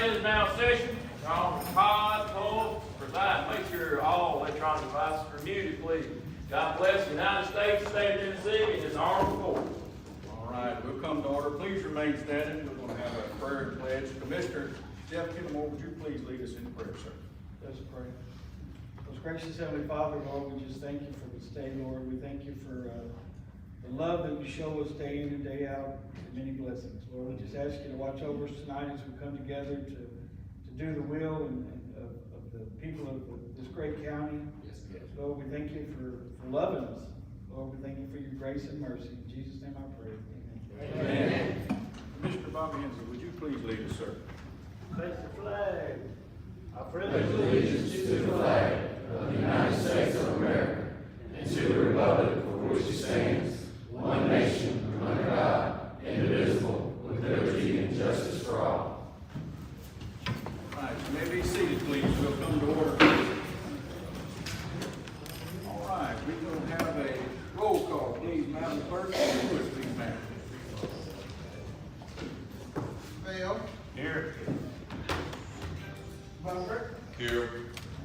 Is now in session. On pod, poll, preside. Make sure all electronic devices are muted, please. God bless the United States, the state of Tennessee, and His honorable court. All right, we'll come to order. Please remain standing. We're going to have a prayer and pledge. Commissioner Jeff Kilmore, would you please lead us in prayer, sir? Let's pray. Most gracious Heavenly Father, Lord, we just thank you for this day, Lord. We thank you for the love that you show us day in and day out, and many blessings. Lord, we just ask you to watch over us tonight as we come together to do the will of the people of this great county. Yes. Lord, we thank you for loving us. Lord, we thank you for your grace and mercy. In Jesus' name I pray. Amen. Amen. Commissioner Bobby Hensley, would you please lead us, sir? Face the flag. I pledge allegiance to the flag of the United States of America and to the republic for which it stands, one nation, under God, indivisible, with liberty and justice for all. All right, you may be seated, please. We'll come to order. All right, we're going to have a roll call, please. Madam Clerk, please, ma'am. Bell. Here. Bumper. Here.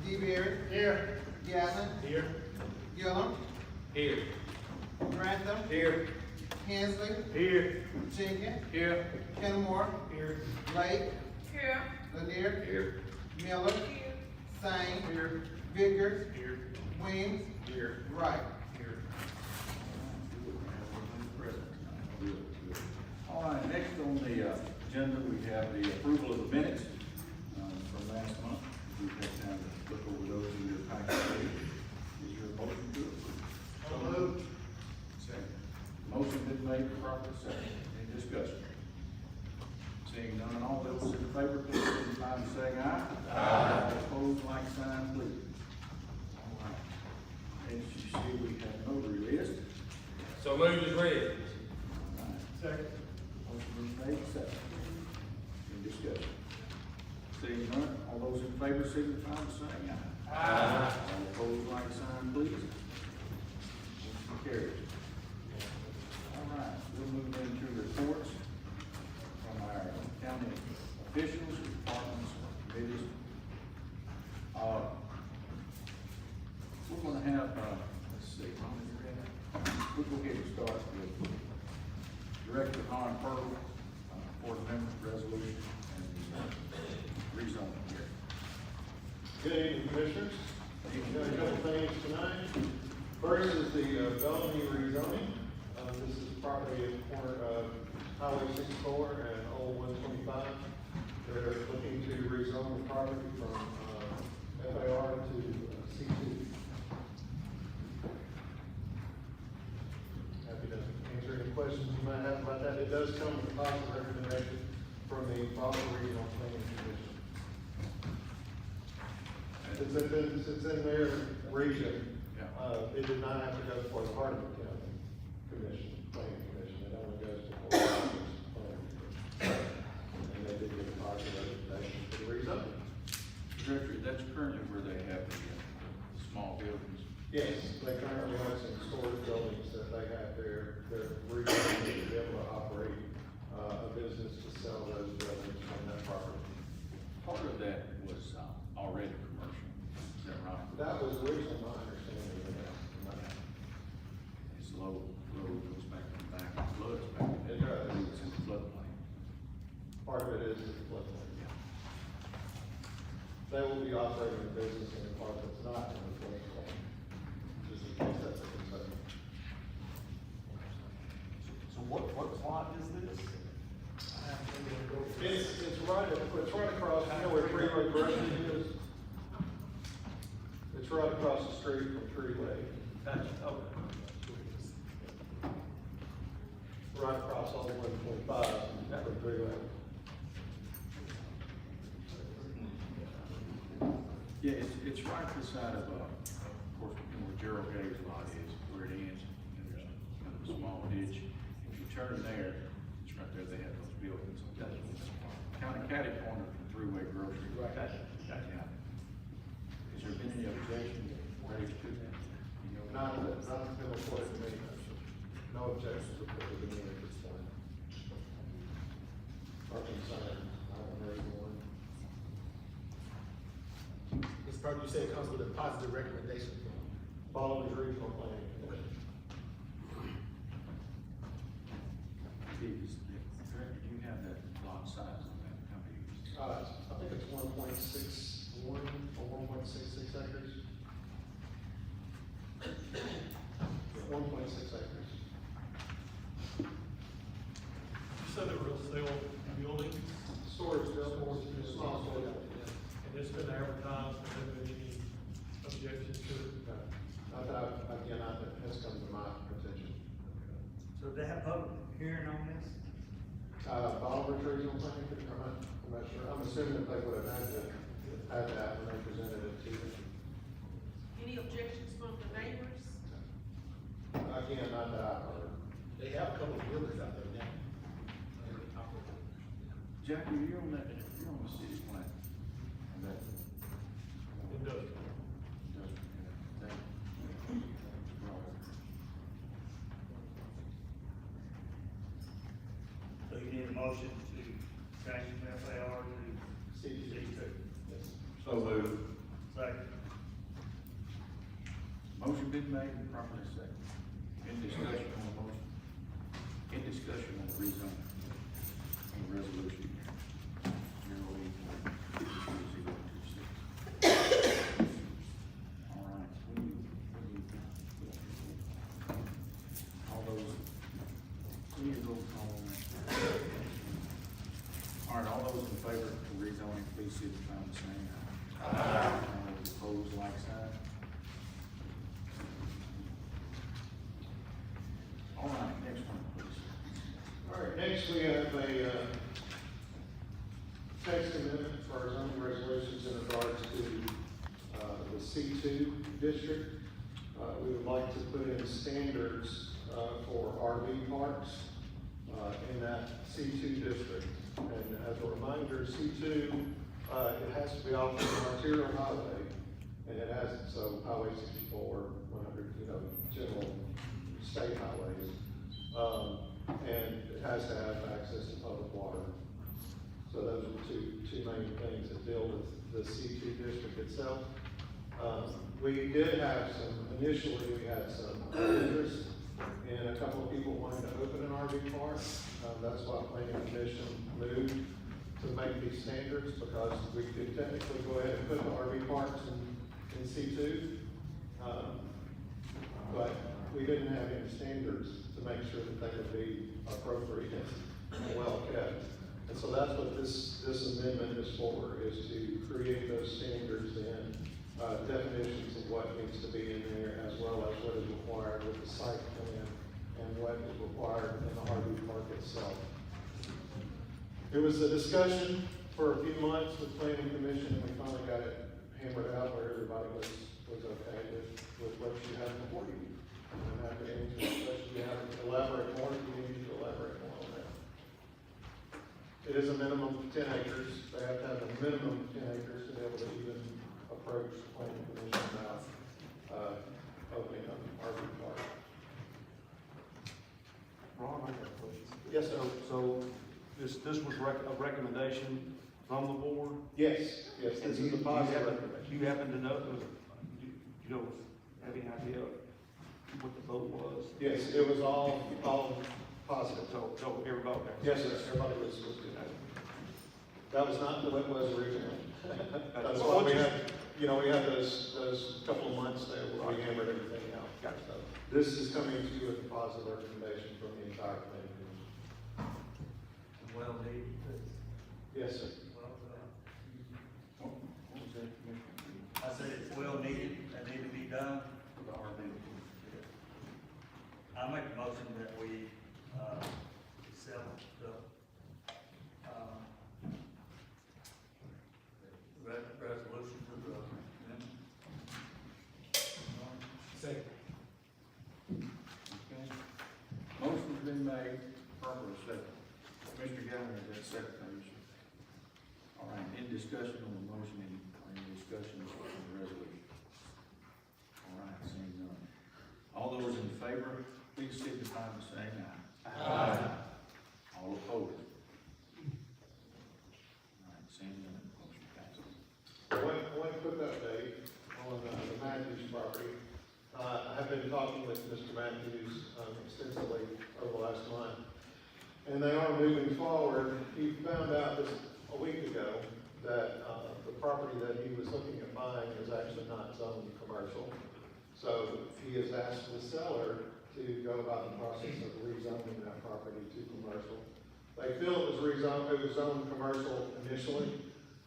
DeBerry. Here. Gatlin. Here. Gillum. Here. Grantham. Here. Hensley. Here. Jenkins. Here. Kenmore. Here. Lake. Here. Lanier. Here. Miller. Here. Sane. Here. Vickers. Here. Weems. Here. Wright. Here. All right, next on the agenda, we have the approval of the minutes from last month. We've had time to look over those in your packet. Is there a motion to approve? So moved. Second. Motion been made, properly second. Any discussion? Seeing none, all those in favor, please signify by saying aye. Aye. Opposed, like sign, please. All right. As you see, we have notary list. So moved as read. All right. Second. Motion been made, second. Any discussion? Seeing none, all those in favor signify by saying aye. Aye. All opposed, like sign, please. Motion carries. All right, we'll move into reports from our county officials, departments, committees. We're going to have, let's see, we'll go ahead and start with Director Ron Pearl for the amendment resolution and rezoning here. Good evening, Commissioners. Got a couple things tonight. First is the Bellamy rezoning. This is property at the corner of Highway 64 and Old 125. They're looking to rezone the property from FAR to C2. Happy to answer any questions you might have about that. It does come with a positive recommendation from the Boston Regional Planning Commission. Since in their region, it did not have to go before the Hardeman County Commission, Planning Commission. It only goes before the Planning Commission. And they did get a positive recommendation for the rezoning. Director, that's currently where they have the small buildings. Yes, they currently have some storage buildings that they have there. They're rezoning to be able to operate a business to sell those buildings on that property. Part of that was already commercial. Is that right? That was originally my understanding of that. It's low, road goes back to the back, floods back. It does. It's in the floodplain. Part of it is the floodplain. They will be operating a business in the part that's not in the floodplain, just in case that's a concern. So what plot is this? It's right across, you know where Tree Road Grocery is? It's right across the street from Tree Lake. Gotcha. Okay. Right across Old 125 from Tree Lake. Yeah, it's right beside of course, where Gerald Gage's lot is, where it ends, and there's kind of a small ditch. If you turn there, it's right there, they have those buildings. Kind of catty corner from Three-Way Grocery. Right. Gotcha. Yeah. Has there been any objection raised to that? You know, Not been reported to me. No objections reported to me at this point. Or concern, I don't know anyone. Charlie, you said it comes with a positive recommendation from. Following regional planning. Okay. Director, do you have that lot size on that, how big is it? I think it's 1.61 or 1.66 acres. 1.6 acres. You said they were sale buildings, Storage building, small storage building. and it's been advertised, and there been any objections to it? Again, that has come to my attention. So they have public hearing on this? Bolivar Regional Planning, I'm not sure, I'm assuming that they would have had that when they presented it to them. Any objections from the neighbors? Again, not that I've heard. They have a couple of buildings out there now. Jackie, you're on that, you're on the city plan. On that. Industrial. So you need a motion to change from FAR to C2. So moved. Second. Motion been made and properly second. Any discussion on the motion? Any discussion on the rezoning? On the resolution? 08026. All right. All those, we need to roll call on that. All right, all those in favor of rezoning, please signify by saying aye. Aye. All those opposed, like sign. All right, next one, please. All right, next we have a, text amendment for our zoning resolutions in regards to, the C2 district. We would like to put in standards, for RV parks, in that C2 district. And as a reminder, C2, it has to be off of an arterial highway, and it has, so Highway 64, 100, general state highways. And it has to have access to public water. So those are the two main things that deal with the C2 district itself. We did have initially we had some interest in a couple of people wanting to open an RV park. That's why Planning Commission moved to make these standards, because we could technically go ahead and put the RV parks in C2. But we didn't have any standards to make sure that they would be appropriate and well kept. And so that's what this amendment is for, is to create those standards and definitions of what needs to be in there, as well as what is required with the site plan and what is required in the RV park itself. It was a discussion for a few months with Planning Commission, and we finally got it hammered out where everybody was okay with what you have before you. I'm happy to answer any questions you have, elaborate more if you need to elaborate more on that. It is a minimum of 10 acres. They have to have a minimum of 10 acres to be able to even approach the Planning Commission about opening up an RV park. Ron, I got a question. Yes, sir. So this was a recommendation from the board? Yes, this is a positive recommendation. Do you happen to know, you know, have any idea what the vote was? Yes, it was all positive. So everybody? Yes, sir, everybody was good. That was not the way it was originally. That's why we had, we had those couple of months there where we hammered everything out. Gotcha. So this is coming to you with a positive recommendation from the entire planning commission. Well, needed. Yes, sir. Well, What was that, Commissioner? I said it's well needed, that need to be done. The RV. I make a motion that we, accept the, resolution to the amendment. Second. Okay. Motion's been made, properly second. Mr. Gallagher, is that second, please? All right, any discussion on the motion, any discussions on the resolution? All right, seeing none. All those in favor, please signify by saying aye. Aye. All opposed? All right, seeing none, motion passes. One quick update. talking with Mr. Matthews extensively over the last month, and they are moving forward. He found out just a week ago that the property that he was looking at buying is actually not zoned commercial. So he has asked the seller to go about the process of rezoning that property to commercial. They feel it was zoned commercial initially.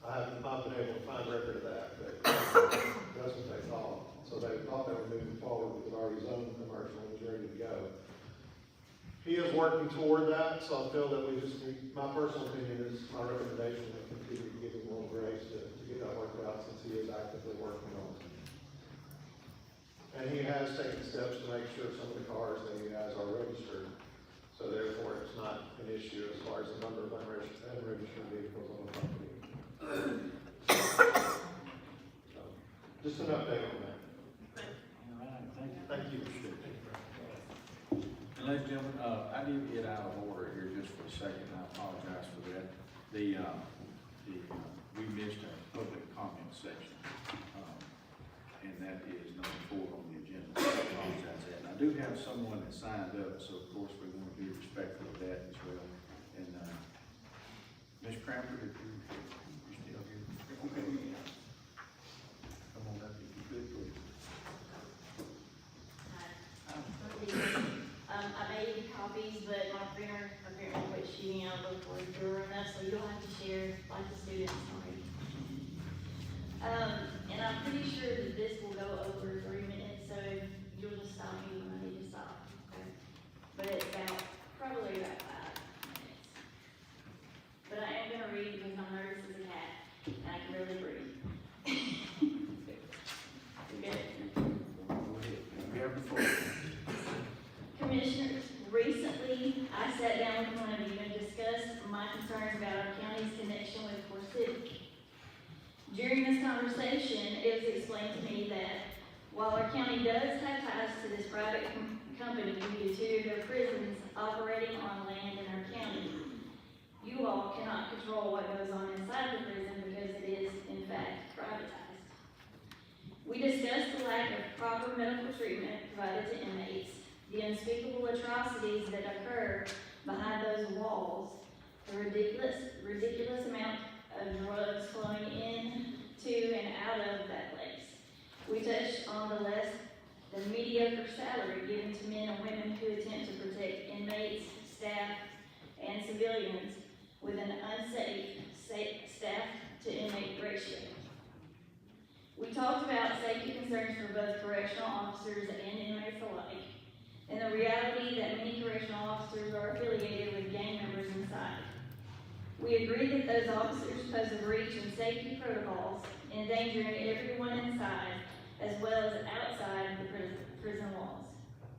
I have not been able to find record of that, but that's what they thought. So they thought they were moving forward with it already zoned commercial and was ready to go. He is working toward that, so I feel that we just need, my personal opinion is, my recommendation is to continue to give him a little grace to get that worked out since he is actively working on it. And he has taken steps to make sure some of the cars that he has are registered, so therefore it's not an issue as far as the number of unregistered vehicles on the property. So, just an update on that. All right, thank you. Thank you. And ladies and gentlemen, I did get out of order here just for a second, I apologize for that. We missed our public comment section, and that is number 4 on the agenda. I apologize for that. And I do have someone that signed up, so of course we want to be respectful of that as well. And, Ms. Cranford, if you're still here. Okay. Come on up if you could, please. I made copies, but my printer apparently quit shooting out before the door enough, so you'll have to share like the students already. And I'm pretty sure that this will go over 3 minutes, so you'll just stop me when I need to stop, okay? But it's probably about 5 minutes. But I am gonna read because I'm nervous as a cat, and I can really breathe. Good. You have the floor. Commissioners, recently I sat down with one of you and discussed my concerns about our county's connection with Core City. During this conversation, it was explained to me that while our county does have ties to this private company due to their prisons operating on land in our county, you all cannot control what goes on inside the prison because it is, in fact, privatized. We discussed the lack of proper medical treatment provided to inmates, the unspeakable atrocities that occur behind those walls, the ridiculous amount of drugs flowing in to and out of that place. We touched on the mediocre salary given to men and women who attempt to protect inmates, staff, and civilians with an unsafe staff to inmate ratio. We talked about safety concerns for both correctional officers and inmates alike, and the reality that many correctional officers are affiliated with gang members inside. We agree that those officers pose a breach in safety protocols, endangering everyone inside as well as outside the prison walls.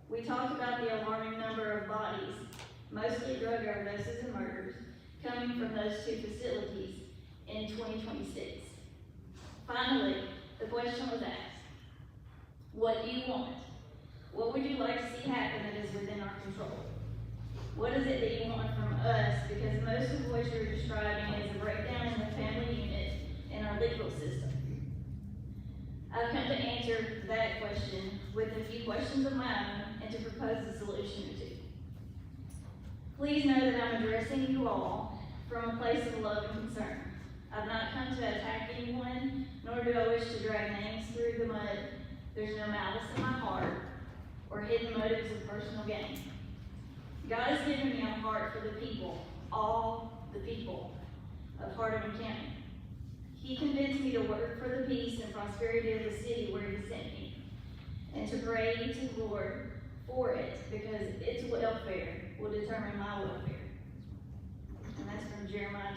We talked about the alarming number of bodies, mostly drug overdoses and murders, coming from those 2 facilities in 2026. Finally, the question was asked, what do you want? What would you like to see happen that is within our control? What is it that you want from us? Because most of what you're describing is a breakdown in the family unit in our legal system. I've come to answer that question with a few questions of my own and to propose a solution or 2. Please know that I'm addressing you all from a place of love and concern. I've not come to attack anyone, nor do I wish to drag names through the mud. There's no malice in my heart or hidden motives of personal gain. God has given me a heart for the people, all the people of Hardeman County. He convinced me to work for the peace and prosperity of the city where He sent me, and to pray to the Lord for it, because its welfare will determine my welfare. And that's from Jeremiah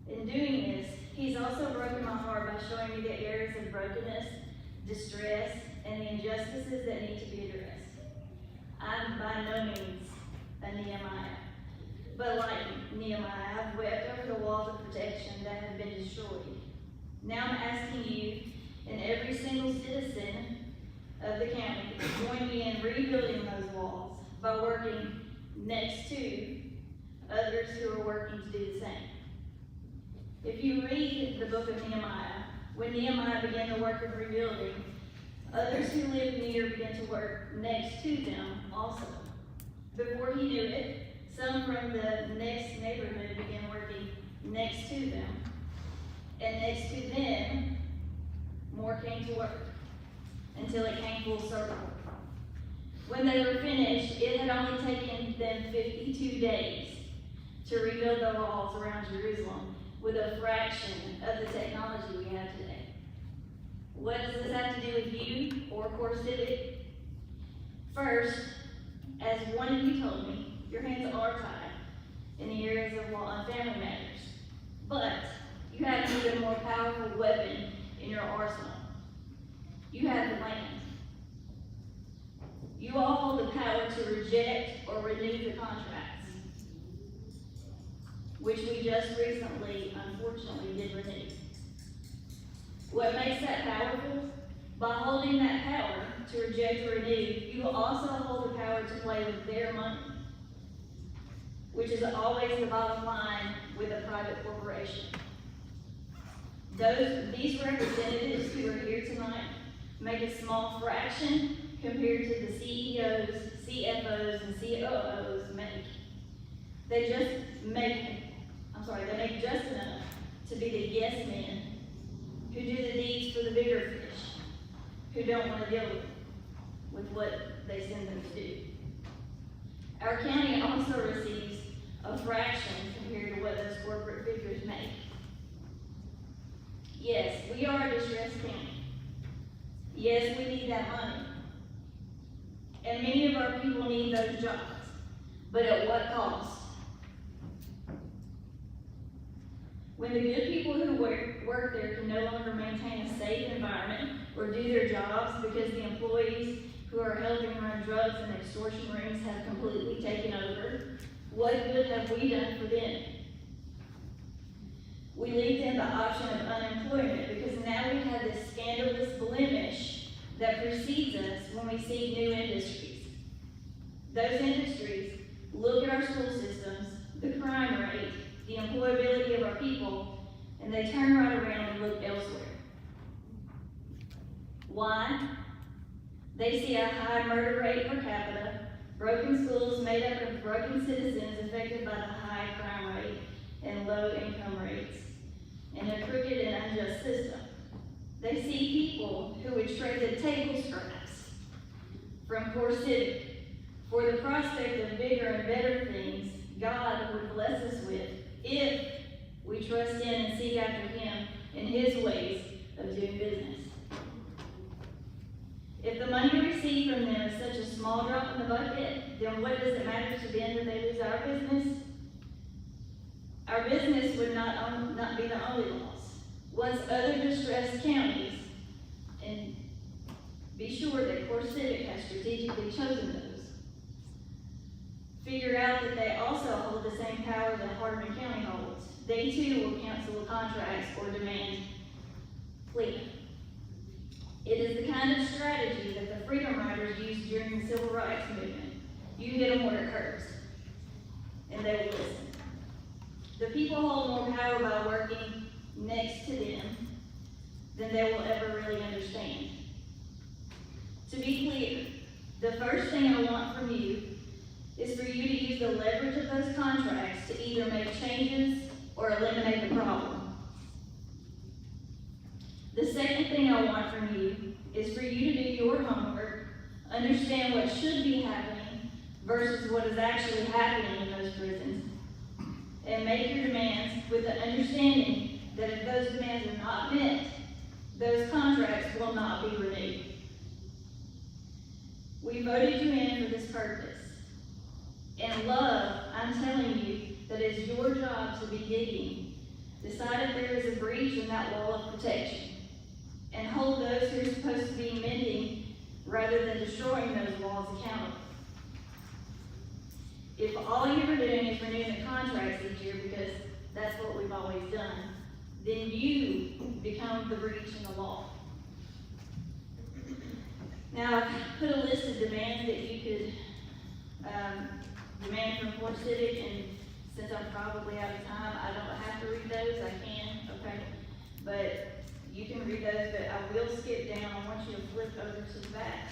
29:7. In doing this, He's also broken my heart by showing me the areas of brokenness, distress, and the injustices that need to be addressed. I'm by no means a Nehemiah, but like Nehemiah, I've wept over the walls of protection that have been destroyed. Now I'm asking you and every single citizen of the county to join me in rebuilding those walls by working next to others who are working to do the same. If you read the book of Nehemiah, when Nehemiah began the work of rebuilding, Others who lived near began to work next to them also. Before he knew it, some from the next neighborhood began working next to them. And next to them, more came to work, until it came full circle. When they were finished, it had only taken them 52 days to rebuild the walls around Jerusalem with a fraction of the technology we have today. What does this have to do with you or Core Civic? First, as one of you told me, your hands are tied in the areas of law and family matters. But you have an even more powerful weapon in your arsenal. You have the land. You all hold the power to reject or renew the contracts, which we just recently, unfortunately, did renew. What makes that powerful? By holding that power to reject or renew, you will also hold the power to play with their money, which is always the bottom line with a private corporation. These representatives who are here tonight make a small fraction compared to the CEOs, CFOs, and COOs make. They make just enough to be the yes men who do the deeds for the bigger fish, who don't want to deal with what they send them to do. Our county also receives a fraction compared to what those corporate figures make. Yes, we are a distressed county. Yes, we need that money. And many of our people need those jobs. But at what cost? When the good people who work there can no longer maintain a safe environment or do their jobs because the employees who are helping run drugs and extortion rings have completely taken over, what good have we done for them? We leave them the option of unemployment because now we have this scandalous blemish that precedes us when we see new industries. Those industries look at our school systems, the crime rate, the employability of our people, and they turn right around and look elsewhere. Why? They see a high murder rate per capita, broken schools made up of broken citizens affected by the high crime rate and low income rates, and a crooked and unjust system. They see people who would trade the table scraps from Core Civic for the prospect of bigger and better things God would bless us with if we trust in and seek after Him in His ways of doing business. If the money we receive from them is such a small drop in the bucket, then what does it matter to them that they lose our business? Our business would not be the only loss. Once other distressed counties, and be sure that Core Civic has strategically chosen those, figure out that they also hold the same power that Hardeman County holds, they too will cancel contracts or demand plea. It is the kind of strategy that the Freedom Riders used during the Civil Rights Movement. You hit them where it hurts, and they will listen. The people hold more power by working next to them than they will ever really understand. To be clear, the first thing I want from you is for you to use the leverage of those contracts to either make changes or eliminate the problem. The second thing I want from you is for you to do your homework, understand what should be happening versus what is actually happening in those prisons, and make your demands with the understanding that if those demands are not met, those contracts will not be renewed. We voted you in for this purpose. In love, I'm telling you that it's your job to be digging, decide if there is a breach in that wall of protection, and hold those who are supposed to be mending rather than destroying those walls accountable. If all you're doing is renewing the contracts each year because that's what we've always done, then you become the breach in the law. Now, I've put a list of demands that you could demand from Core Civic, and since I'm probably out of time, I don't have to read those, I can, okay? But You can read those, but I will skip down. I want you to flip over to the back.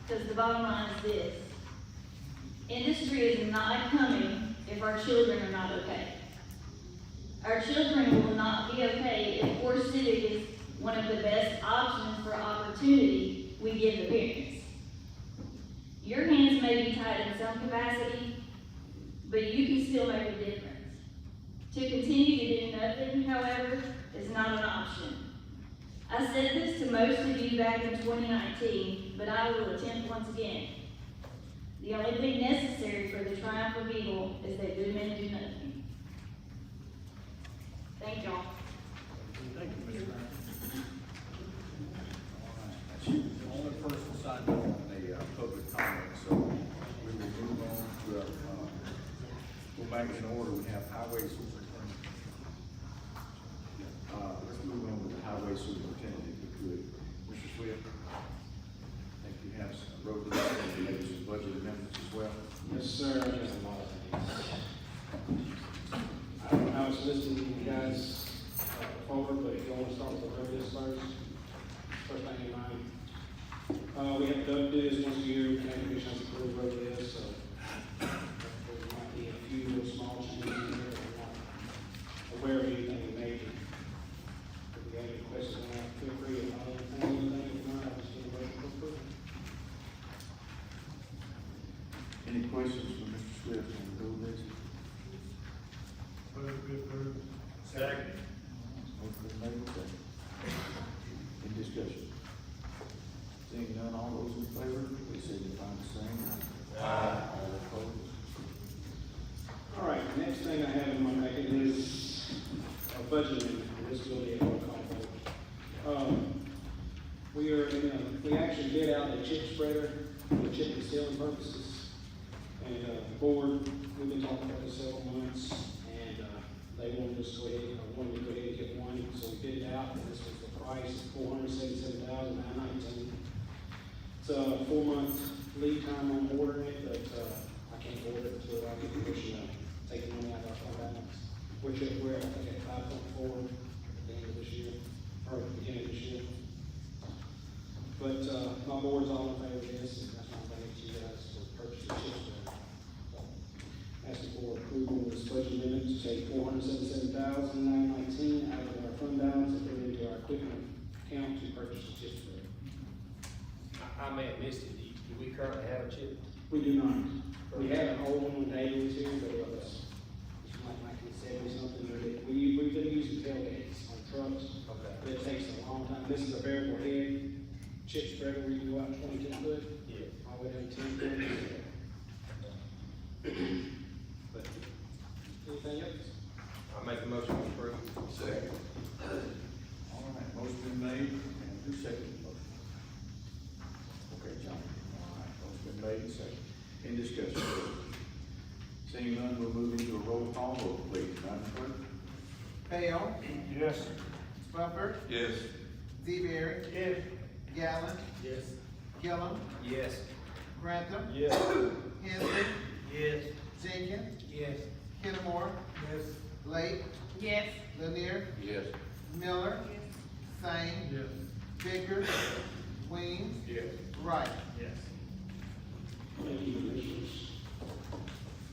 Because the bottom line is this. Industry is not coming if our children are not okay. Our children will not be okay if Core Civic is one of the best options for opportunity we give the parents. Your hands may be tied in some capacity, but you can still make a difference. To continue to do nothing, however, is not an option. I said this to most of you back in 2019, but I will attempt once again. The only thing necessary for the triumph of evil is that good men do nothing. Thank y'all. Thank you, Mr. Brown. That's you. Only person signed up on the public comment, so we will move on to, go back in order. We have highway superintendent. Let's move on to the highway superintendent, if we could. Mr. Swift, I think you have some road development, maybe some budget amendments as well. Yes, sir, there's a lot of things. I don't know how it's listed in you guys forward, but if you want to start with the road list first thing in mind. We have to do this once a year, county commission has to approve road list, so there might be a few little small changes in there, but I'm not aware of anything major. If you have any questions on that, feel free to follow anything, if not, I'll just get a motion for approval. Any questions for Mr. Swift on the road list? Move to approve. Second. Motion been made, second. In discussion. Seeing none, all those in favor, please signify by saying aye. Aye. All opposed? All right, the next thing I have in my packet is a budget amendment, and this will be a roll call vote. We actually bid out a chip spreader for chip and sealing purposes. And, the board, we've been talking about this several months, and, they wanted us to go ahead, wanted to go ahead and get one, so we bid it out, and this was the price, $477,919. It's a 4-month lead time on ordering it, but, I can't order it until I get permission to take the money out of our fund balance. Which we're, I think, at 5.4 at the end of this year, or at the beginning of this year. But, my board's all in favor of this, and that's why I'm bringing it to you guys to purchase the chip spreader. So, asking for approval of this budget amendment to take $477,919 out of our fund balance and put it into our equipment account to purchase the chip spreader. I may have missed it. Do we currently have a chip? We do not. We had an old one when David was here, but it was like 1970 something. We've been using tailgates on trucks. Okay. But it takes a long time. This is a variable head chip spreader where you can go out 22 foot. Yeah. All the way down 10 foot. But anything else? I'll make the motion to approve. Second. All right, motion been made, and who seconded the motion? Okay, John. All right, motion been made and seconded. In discussion. Seeing none, we'll move into a roll call vote, please. Madam Clerk? Bale, Yes. Buffer, Yes. D-Berry, Yes. Gallen, Yes. Gillum, Yes. Grantham, Yes. Hensley, Yes. Jenkins, Yes. Kennamore, Yes. Lake, Yes. Lanier, Yes. Miller, Sane, Yes. Bickers, Weems, Yes. Wright. Yes. Thank you, Commissioners.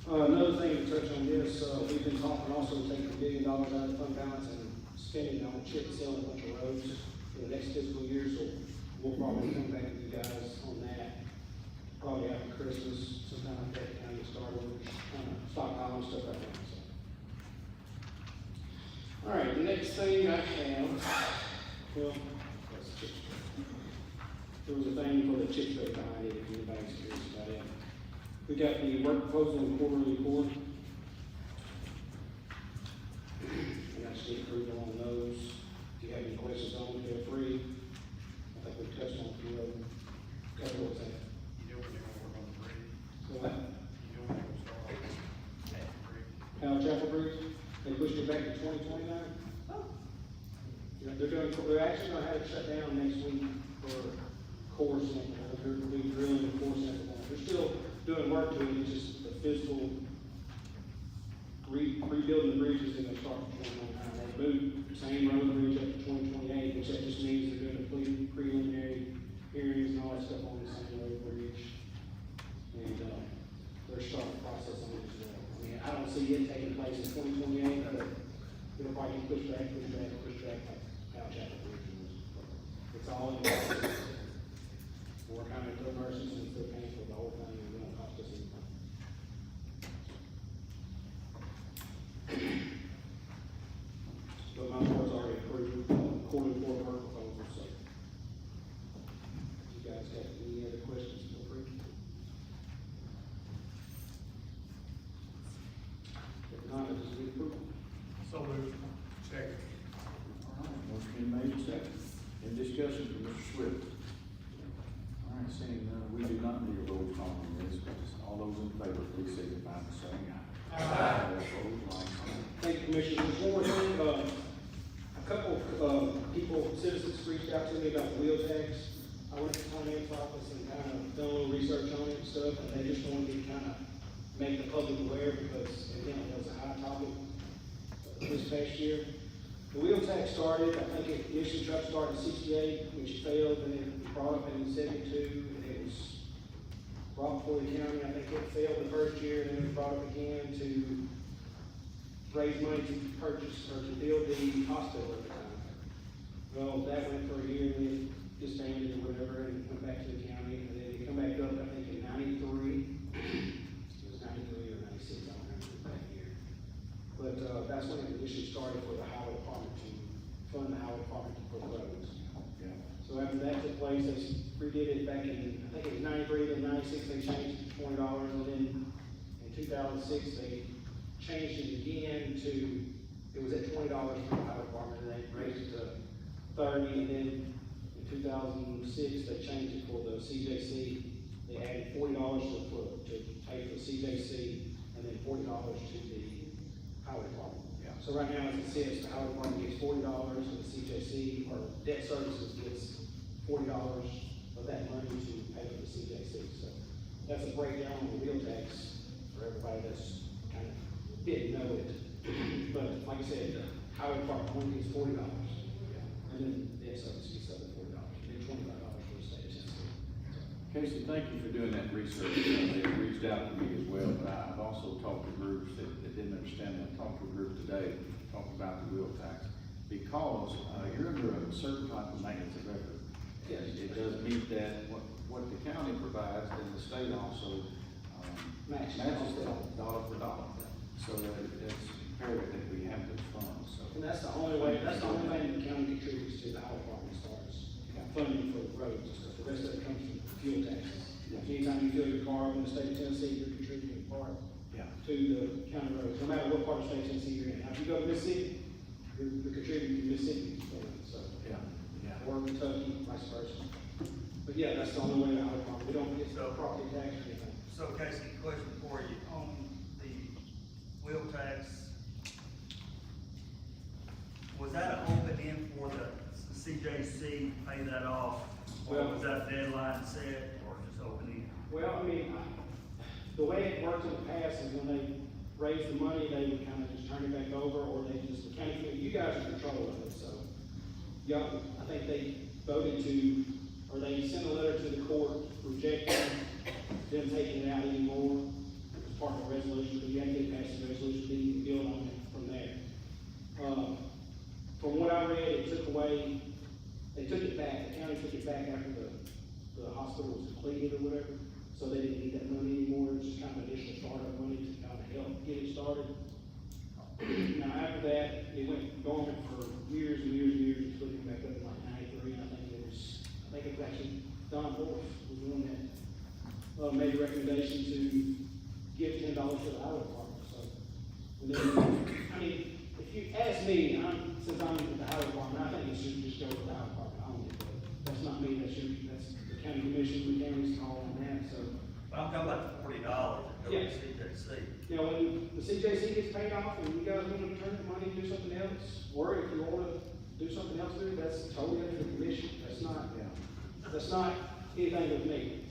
Another thing to touch on this, we've been talking also taking $1 billion out of the fund balance and spending it on chip sealing a bunch of roads for the next fiscal year, so we'll probably come back with you guys on that. Probably after Christmas, sometime like that, kind of start over, stockpiling stuff like that, so. All right, the next thing I have, well, that's chip spread. There was a thing for the chip spread behind it, if anybody's curious about it. We got the work proposal and quarterly report. We got state approval on those. If you have any questions on them, feel free. I think we touched on a few of them. Couple of things. You know when they're gonna work on the bridge? So that, You know when they're gonna start working on the bridge? Powell Chapel Bridge, they pushed it back to 2029. You know, they're actually gonna have it shut down next week for core sample. They're gonna be drilling the core sample. They're still doing work to it, it's just the physical rebuilding the bridges, and they start from 2029. They moved, same road bridge all that stuff on the same road bridge. And, they're starting the process on it as well. I mean, I don't see it taking place in 2028, but it'll probably get pushed back, like Pouch Apple Bridge was. It's all in the process. We're kind of third mercy since they're paying for the whole thing, and it won't cost us anything. But my board's already approved, according to her proposal, so. You guys got any other questions, feel free. If not, I just need approval. So moved. Second. All right, motion been made and seconded. Any discussion from Mr. Swift? All right, seeing none, we do not need a roll call on this. All those in favor, please signify by saying aye. Aye. All opposed, like sign. Thank you, Commissioner. One more thing, a couple of people, citizens reached out to me about the wheel tax. I went to the finance office and kind of done a little research on it and stuff, and they just wanted me to kind of make the public aware because evidently it was a hot topic this past year. The wheel tax started, I think it initially tried to start in '68, which failed, and then it brought up in '72, and it was brought before the county. I think it failed the first year, and then it was brought up again to raise money to purchase or to build the hospital at the time. Well, that went for a year, and then it disbanded or whatever, and went back to the county, and then it come back up, I think, in '93. It was '93 or '96, I don't remember that year. But, that's when it initially started for the highway department to fund the highway department for roads. Yeah. So after that took place, they redid it back in, I think it was '93, then '96, they changed it to $20, and then in 2006, they changed it again to, it was at $20 for the highway department, and they raised it to 30, and then in 2006, they changed it for the CJC. They added $40 to pay for CJC, and then $40 to the highway department. Yeah. So right now, as it sits, the highway department gets $40, and the CJC, or debt services gets $40 of that money to pay for the CJC. So that's a breakdown on the wheel tax for everybody that's kind of didn't know it. But like I said, the highway department only gets $40, and then debt service gets up to $40, and then $25 for the state of Tennessee. Casey, thank you for doing that research. They reached out to me as well, but I've also talked to groups that didn't understand that. I talked to a group today, talking about the wheel tax, because you're under a certain type of maintenance of record. Yes. It does meet that, what the county provides, and the state also matches that dollar for dollar. So it's imperative that we have those funds, so. And that's the only way, that's the only thing the county contributes to the highway department as far as funding for the roads and stuff. The rest of it comes from fuel taxes. Yeah. Anytime you fill your car in the state of Tennessee, you're contributing part to the county roads, no matter what part of the state of Tennessee you're in. Now, if you go to Mississippi, you're contributing to Mississippi, so. Or Kentucky, vice versa. But yeah, that's the only way the highway department, we don't get property tax or anything. So Casey, question for you, on the wheel tax, was that an open end for the CJC, pay that off? Or Well- was that deadline set, or just open end? Well, I mean, the way it worked in the past is when they raised the money, they would kind of just turn it back over, or they just, the county, you guys are in control of it, so. Y'all, I think they voted to, or they sent a letter to the court rejecting them taking it out anymore. It was part of the resolution, but you had to get past the resolution, then you can build on it from there. From what I read, it took away, they took it back, the county took it back after the hospital was completed or whatever, so they didn't need that money anymore. It was just kind of additional startup money to kind of help get it started. Now, after that, it went dormant for years and years and years, until it came back up in like '93, and I think it was actually Don Force was the one that, made a recommendation to give $10 to the highway department, so. And then, I mean, if you ask me, since I'm with the highway department, I think it should just go to the highway department only, but that's not me, that's the county commission, the county's call on that, so. But I'm talking about the $40 that goes to CJC. You know, when the CJC gets paid off and you guys want to turn the money and do something else, or if you want to do something else with it, that's totally up to the commission. That's not anything with me.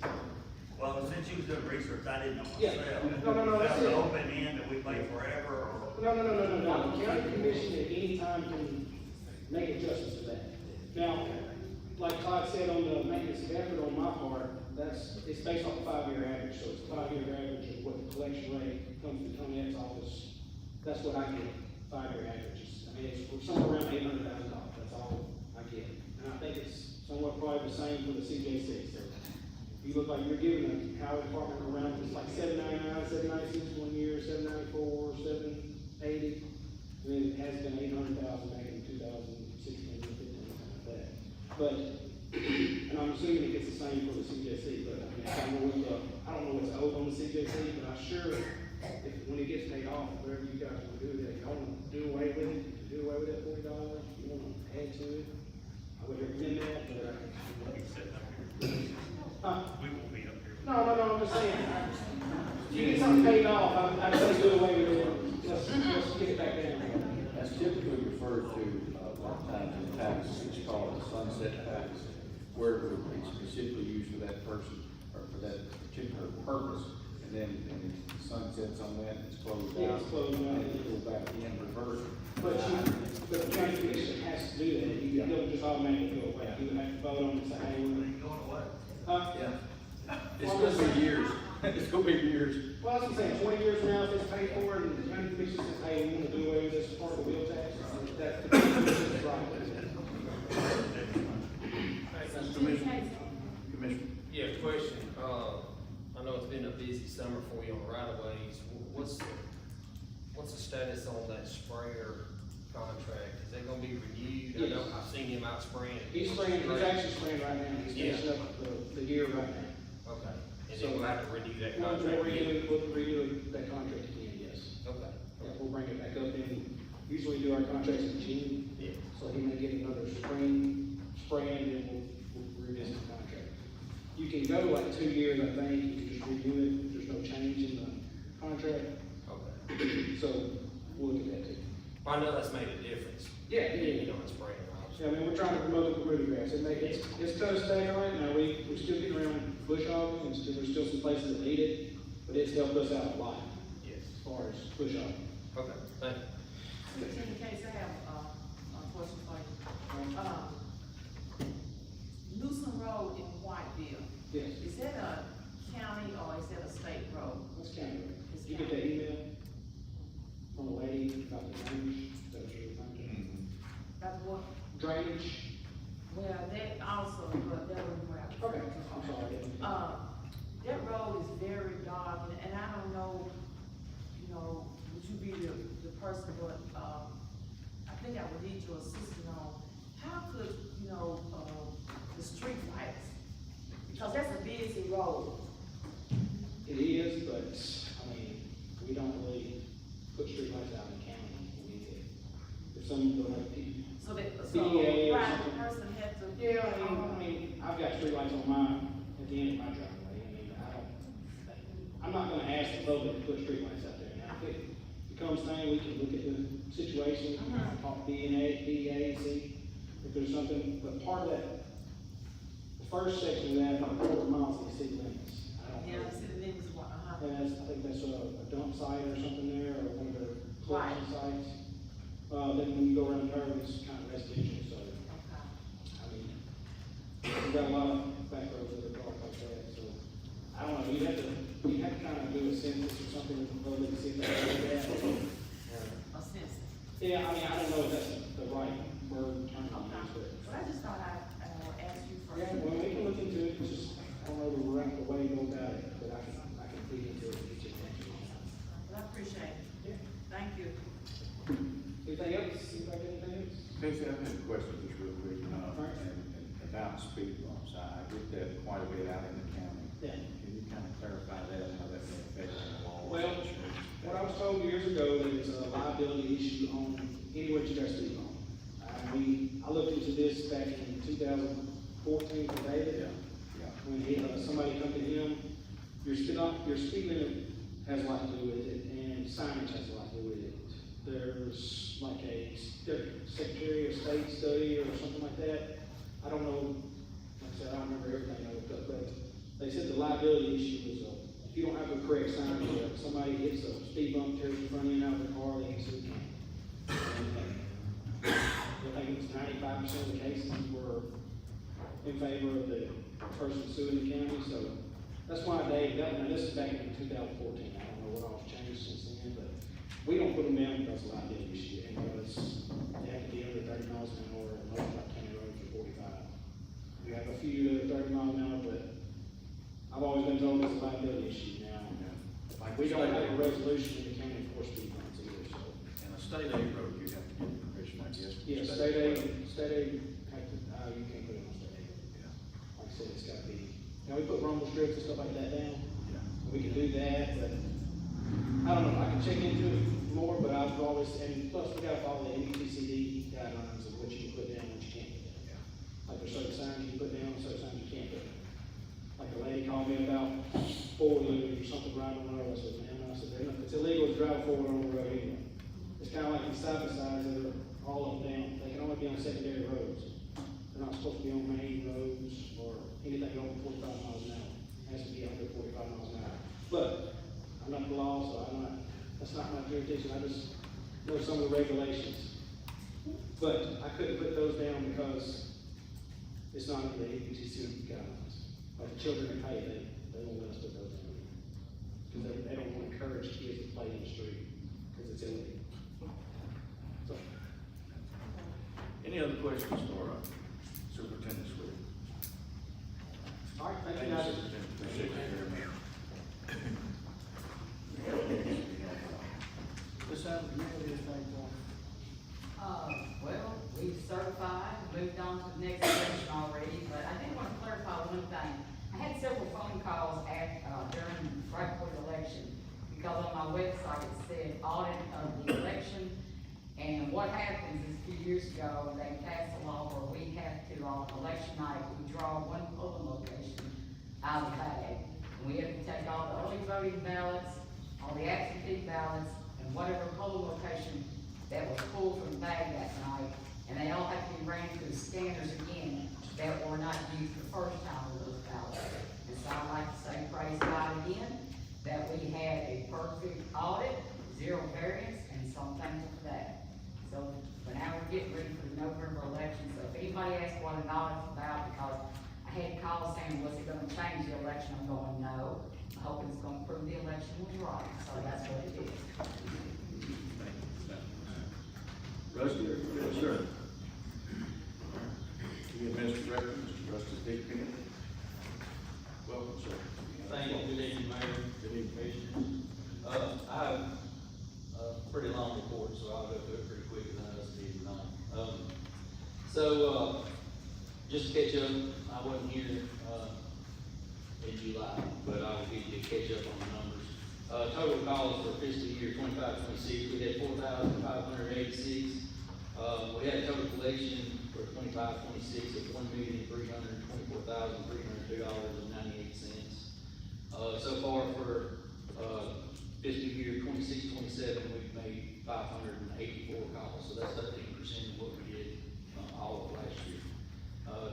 Well, since you was doing research, I didn't know Yeah. myself. No, that's Is that it. an open end that we pay forever, or? No. The county commission at any time can make adjustments to that. Now, like Todd said on the maintenance of effort on my part, it's based off a 5-year average, so it's a 5-year average of what the collection rate comes to Tonyette's office. That's what I get, 5-year averages. I mean, it's somewhere around $800,000, that's all I get. And I think it's somewhat probably the same for the CJ6. So you look like you're giving the highway department around, it's like $799, $796 1 year, $794, $780. And then it has been $800,000 back in 2016, 15, something like that. But, and I'm assuming it gets the same for the CJC, but I mean, I don't know what's owed on the CJC, but I'm sure if, when it gets paid off, whatever you guys want to do with it, if y'all want to do away with it, do away with that $40, you want to add to it, I would recommend that, but We won't be up here. no, I'm just saying, if you get something paid off, I'd say do away with it, let's get it back down. That's typically referred to, a lot of times in tax, it's called a sunset tax, where it would be specifically used for that person, or for that particular purpose, and then, the sun sets on that, and it's closed Yeah, out. it's closed out. And it goes back in reverse. But the county commission has to do that, you don't just automatically go away, you would have to vote on it, and say, hey, we're Going away. Yeah. It's gonna be years, it's gonna be years. well, that's what I'm saying, 20 years from now, if it's paid for, and the county commission says, hey, we want to do away with this part of the wheel tax, that's the county commission's right. Commissioner. Yeah, question, I know it's been a busy summer for you on the right of ways, what's the status on that sprayer contract? Is that gonna be renewed? I know, I've seen him out spraying. He's actually spraying right now, he's finishing up the year right now. Okay, and then we'll have to renew that We'll contract again? redo that contract again, yes. Okay. Yeah, we'll bring it back up in, usually do our contracts in June. Yeah. So he may get another spring, and then we'll revisit the contract. You can go like 2 years, I think, you can just renew it, there's no change in the contract, Okay. so we'll look at that too. I know that's made a difference. Yeah, You know, it's spraying, obviously. Yeah, I mean, we're trying to promote the community grass, it's kind of staying right now, we're still getting around bush hogging, and there's still some places that need it, but it's helped us out a lot Yes. as far as bush hogging. Okay, thank you. In case I have, a question for you. Newsom Road in Whiteville, Yes, is that a county or is that a state road? that's county road. It's Did you get that email from the lady about the drainage, that was your thing? That's what, Drainage? well, that also, but that was where I. Okay, I'm sorry. That road is very dark, and I don't know, you know, would you be the person, but, I think I would need your assistance on, how could, you know, the street lights, because that's a busy road. It is, but, I mean, we don't really put streetlights out in the county. If some, like, people. So that, so DEA a or private something. person had to. Yeah, I mean, I've got streetlights on mine at the end of my driveway. I mean, I'm not gonna ask the public to put streetlights out there. Now, if it becomes time, we can look at the situation, talk to DEA, see if there's something, but part of that, the first section of that, about 4 miles of the city limits. I don't know. Yeah, city limits, I think that's a dump site or something there, or one of their collection sites. Then when you go around the curve, it's kind of residential, so, Okay. I mean, we've got a lot of back roads that are dark like that, so, I don't know, you have to kind of do a census or something with the public, to see if they do that. A census. Yeah, I mean, I don't know if that's the right word term to Okay. use, But I just thought I'd ask you but, first. yeah, well, we can look into it, it's just, I don't know the right way to go about it, but I can feed into it and get you attention. But I appreciate it. Yeah. Thank you. Anything else? Anybody got anything else? Casey, I have a question just real quick, Right. and about speed bumps. I get that quite a bit out in the county. Yeah. Can you kind of clarify that, how that may affect the law? Well, what I was told years ago, there was a liability issue on anywhere you got speed bump. I looked into this back in 2014 for David. Yeah. When somebody come to him, your speed limit has a lot to do with it, and signage has a lot to do with it. There's like a Secretary of State study or something like that. I don't know, like I said, I don't remember everything I looked up, but they said the liability issue was, if you don't have the correct signage, if somebody hits a speed bump, tears the front end out of the car, they can sue the county. I think it's 95% of the cases were in favor of the person suing the county, so that's why now this is back in 2014, I don't know what all's changed since then, but we don't put them down because of liability issue, and because they have to be under 30 miles an hour, and most of our county roads are 45. We have a few that are 30 miles an hour, but I've always been told it's a liability issue now. Like We don't state have a aid- resolution in the county for speed bumps either, so. And a state aid road, you have to get permission, I guess. from Yeah, the state aid, have to, you can't put it on state aid. Yeah. Like I said, it's gotta be, now we put rumble strips and stuff like that down, Yeah. we can do that, but I don't know, I can check into it more, but I've always, and plus we gotta follow the NETCD guidelines of what you can put down, and what you can't put down. Yeah. Like there's certain signs you can put down, and certain signs you can't put down. Like a lady called me about four-wheelers or something riding on the road, I said, man, it's illegal to drive forward on the road anyway. It's kinda like these side-by-sides that are all up and down, they can only be on secondary roads. They're not supposed to be on main roads or anything over 45 miles an hour. It has to be under 45 miles an hour. But I'm not the law, so that's not my jurisdiction, I just know some of the regulations. But I couldn't put those down because it's not in the APTC guidelines. Like the children that pay, they won't let us put those down. Because they don't want to encourage kids to play in the street, because it's illegal. So, Any other questions for Superintendent Swift? all right, thank you guys. Superintendent. Appreciate you very much. Ms. Allen, do you have anything for? Well, we've certified, moved on to the next section already, but I did want to clarify one thing. I had several phone calls right before the election, because on my website it said audit of the election. And what happens is a few years ago, they passed a law where we have to, on election night, we draw one polling location out of the bag. And we have to take all the early voting ballots, all the absentee ballots, and whatever polling location that was pulled from the bag that night, and they all have to be ran through the scanners again that were not used the first time with those ballots. And so I'd like to say, praise God again, that we had a perfect audit, zero variance, and so I'm thankful for that. So, but now we're getting ready for the November election, so if anybody asks what an audit's about, because I had calls saying, was it gonna change the election? I'm going, no. I hope it's gonna prove the election was right, so that's what it is. Rusty? Yes, sir. The Administrator, Mr. Rusty Dickman. Welcome, sir. Thank you, good evening, Mayor, good evening, Commissioners. I have a pretty long report, so I'll go through it pretty quick, as I know it's busy tonight. Just to catch up, I wasn't here, in July, but I will give you a catch up on the numbers. Total calls for fiscal year 25-26, we had 4,586. We had a total collection for 25-26 of $1,324,302.98. So far for, fiscal year 26-27, we've made 584 calls, so that's 13% of what we did, all of last year.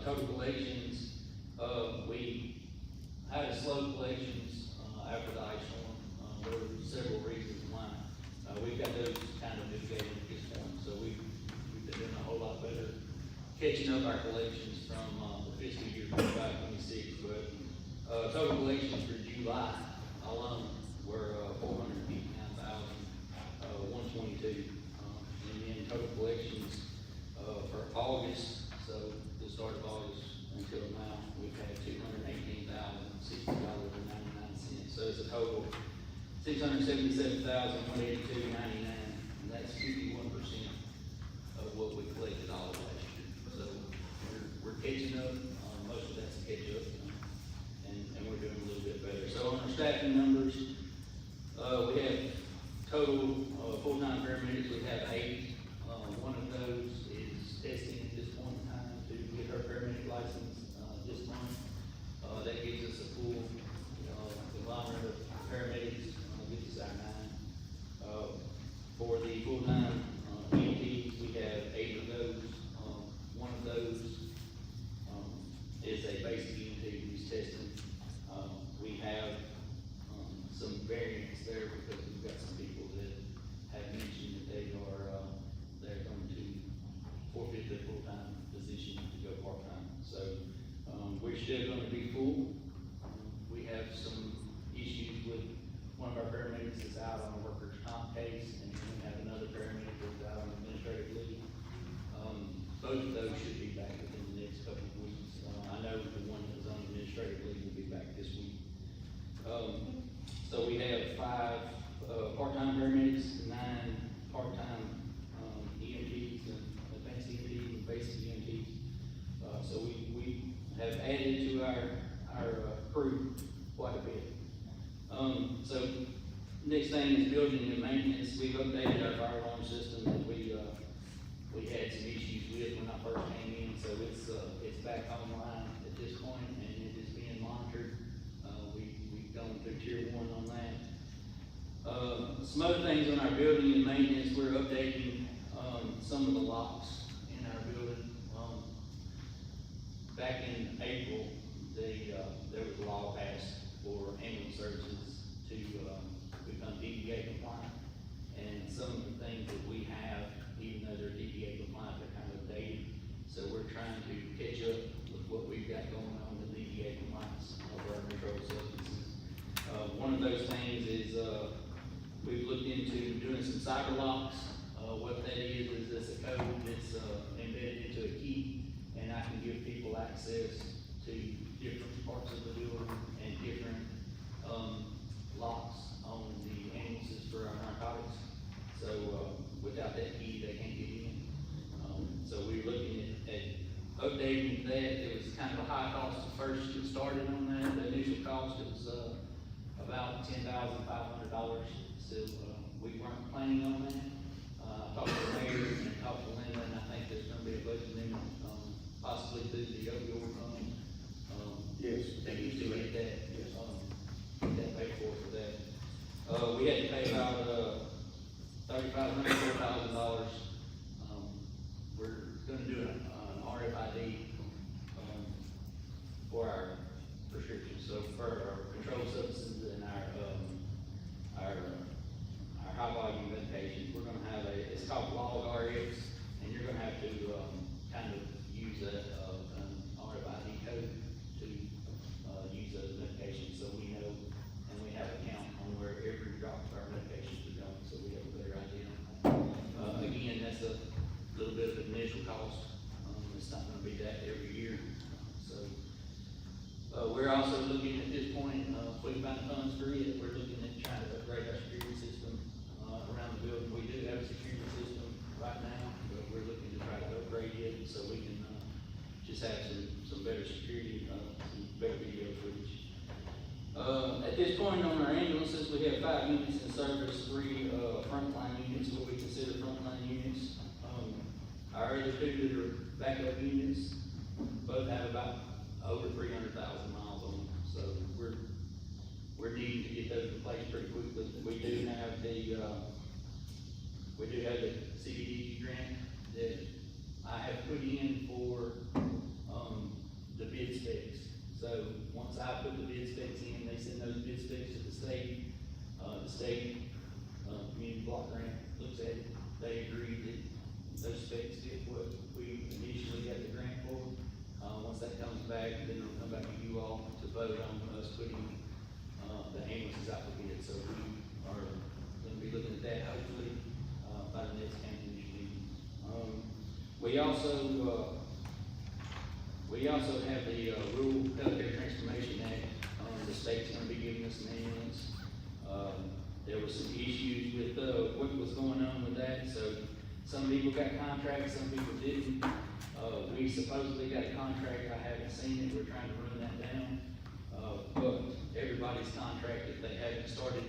Total collections, we had a slow collections, after the ice storm. There were several reasons why. We've got those kind of mitigated at this point, so we've been doing a whole lot better catching up our collections from, the fiscal year 25-26, but, total collections for July alone were, 459,122. And then total collections, for August, so the start of August until now, we've had $218,060.99. So it's a total $677,182.99, and that's 51% of what we collected all of last year. So we're catching up, most of that's a catch up, and we're doing a little bit better. So on our staffing numbers, we have total, full-time paramedics, we have 8. One of those is testing at this point in time to get her paramedic license, this month. That gives us a full, conglomerate of paramedics, gives us our 9. For the full-time, EMTs, we have 8 of those. One of those, is a basic EMT who's testing. We have, some variance there because we've got some people that have mentioned that they're going to forfeit their full-time position to go part-time. So, we're still gonna be full. We have some issues with one of our paramedics that's out on a workers' comp case, and then we have another paramedic that's out on administrative leave. Both of those should be back within the next couple of weeks. I know the one that was on administrative leave will be back this week. So we have 5 part-time paramedics, 9 part-time EMTs and advanced EMTs and basic EMTs. So we have added to our crew quite a bit. So next thing is building and maintenance. We've updated our fire alarm system that we had some issues with when I first came in, so it's back online at this point, and it is being monitored. We've gone through tier 1 on that. Some other things on our building and maintenance, we're updating some of the locks in our building. Back in April, there was a law passed for ambulance services to become DDA compliant, and some of the things that we have, even though they're DDA compliant, they're kind of dated. So we're trying to catch up with what we've got going on with DDA compliance of our controlled substances. One of those things is we've looked into doing some cyber locks. What that is it's a code that's embedded into a key, and I can give people access to different parts of the building and different locks on the ambulances for our narcotics. So without that key, they can't get in. So we're looking at updating that. It was kind of a high cost at first to get started on that. The initial cost was about $10,500. So we weren't planning on that. I talked to the mayor and talked to Linda, and I think there's going to be a budget limit, possibly through the opioid fund. Yes. They used to get that. Get that paid for that. We had to pay about $3,500, $4,000. We're gonna do an RFID for our prescriptions. So for our controlled substances and our high volume medications, we're gonna have it's called Log RX, and you're gonna have to kind of use an RFID code to use those medications, so we know and we have a count on where every drop of our medications are going, so we have a better idea on that. Again, that's a little bit of an initial cost. It's not gonna be that every year. So, we're also looking at this point, if we can find funds for it, we're looking at trying to upgrade our security system, around the building. We do have a security system right now, but we're looking to try to upgrade it so we can, just have some better security, some better video footage. At this point on our ambulances, we have 5 units in service, 3 frontline units, what we consider frontline units. Our other 2 that are backup units, both have about over 300,000 miles on them. So we're needing to get those in place pretty quickly. We do have the CDBG grant that I have put in for the bid specs. So once I put the bid specs in, they send those bid specs to the state. The state community block grant looks at it. They agree that those specs fit what we initially got the grant for. Once that comes back, then it'll come back to you all to vote on us putting the ambulances out for bid. So we are going to be looking at that hopefully by the next county commission meeting. We also have the Rural Healthcare Transformation Act. The state's going to be giving us an ambulance. There were some issues with what was going on with that. So some people got contracts, some people didn't. We supposedly got a contract. I haven't seen it. We're trying to run that down. But everybody's contracted. They haven't started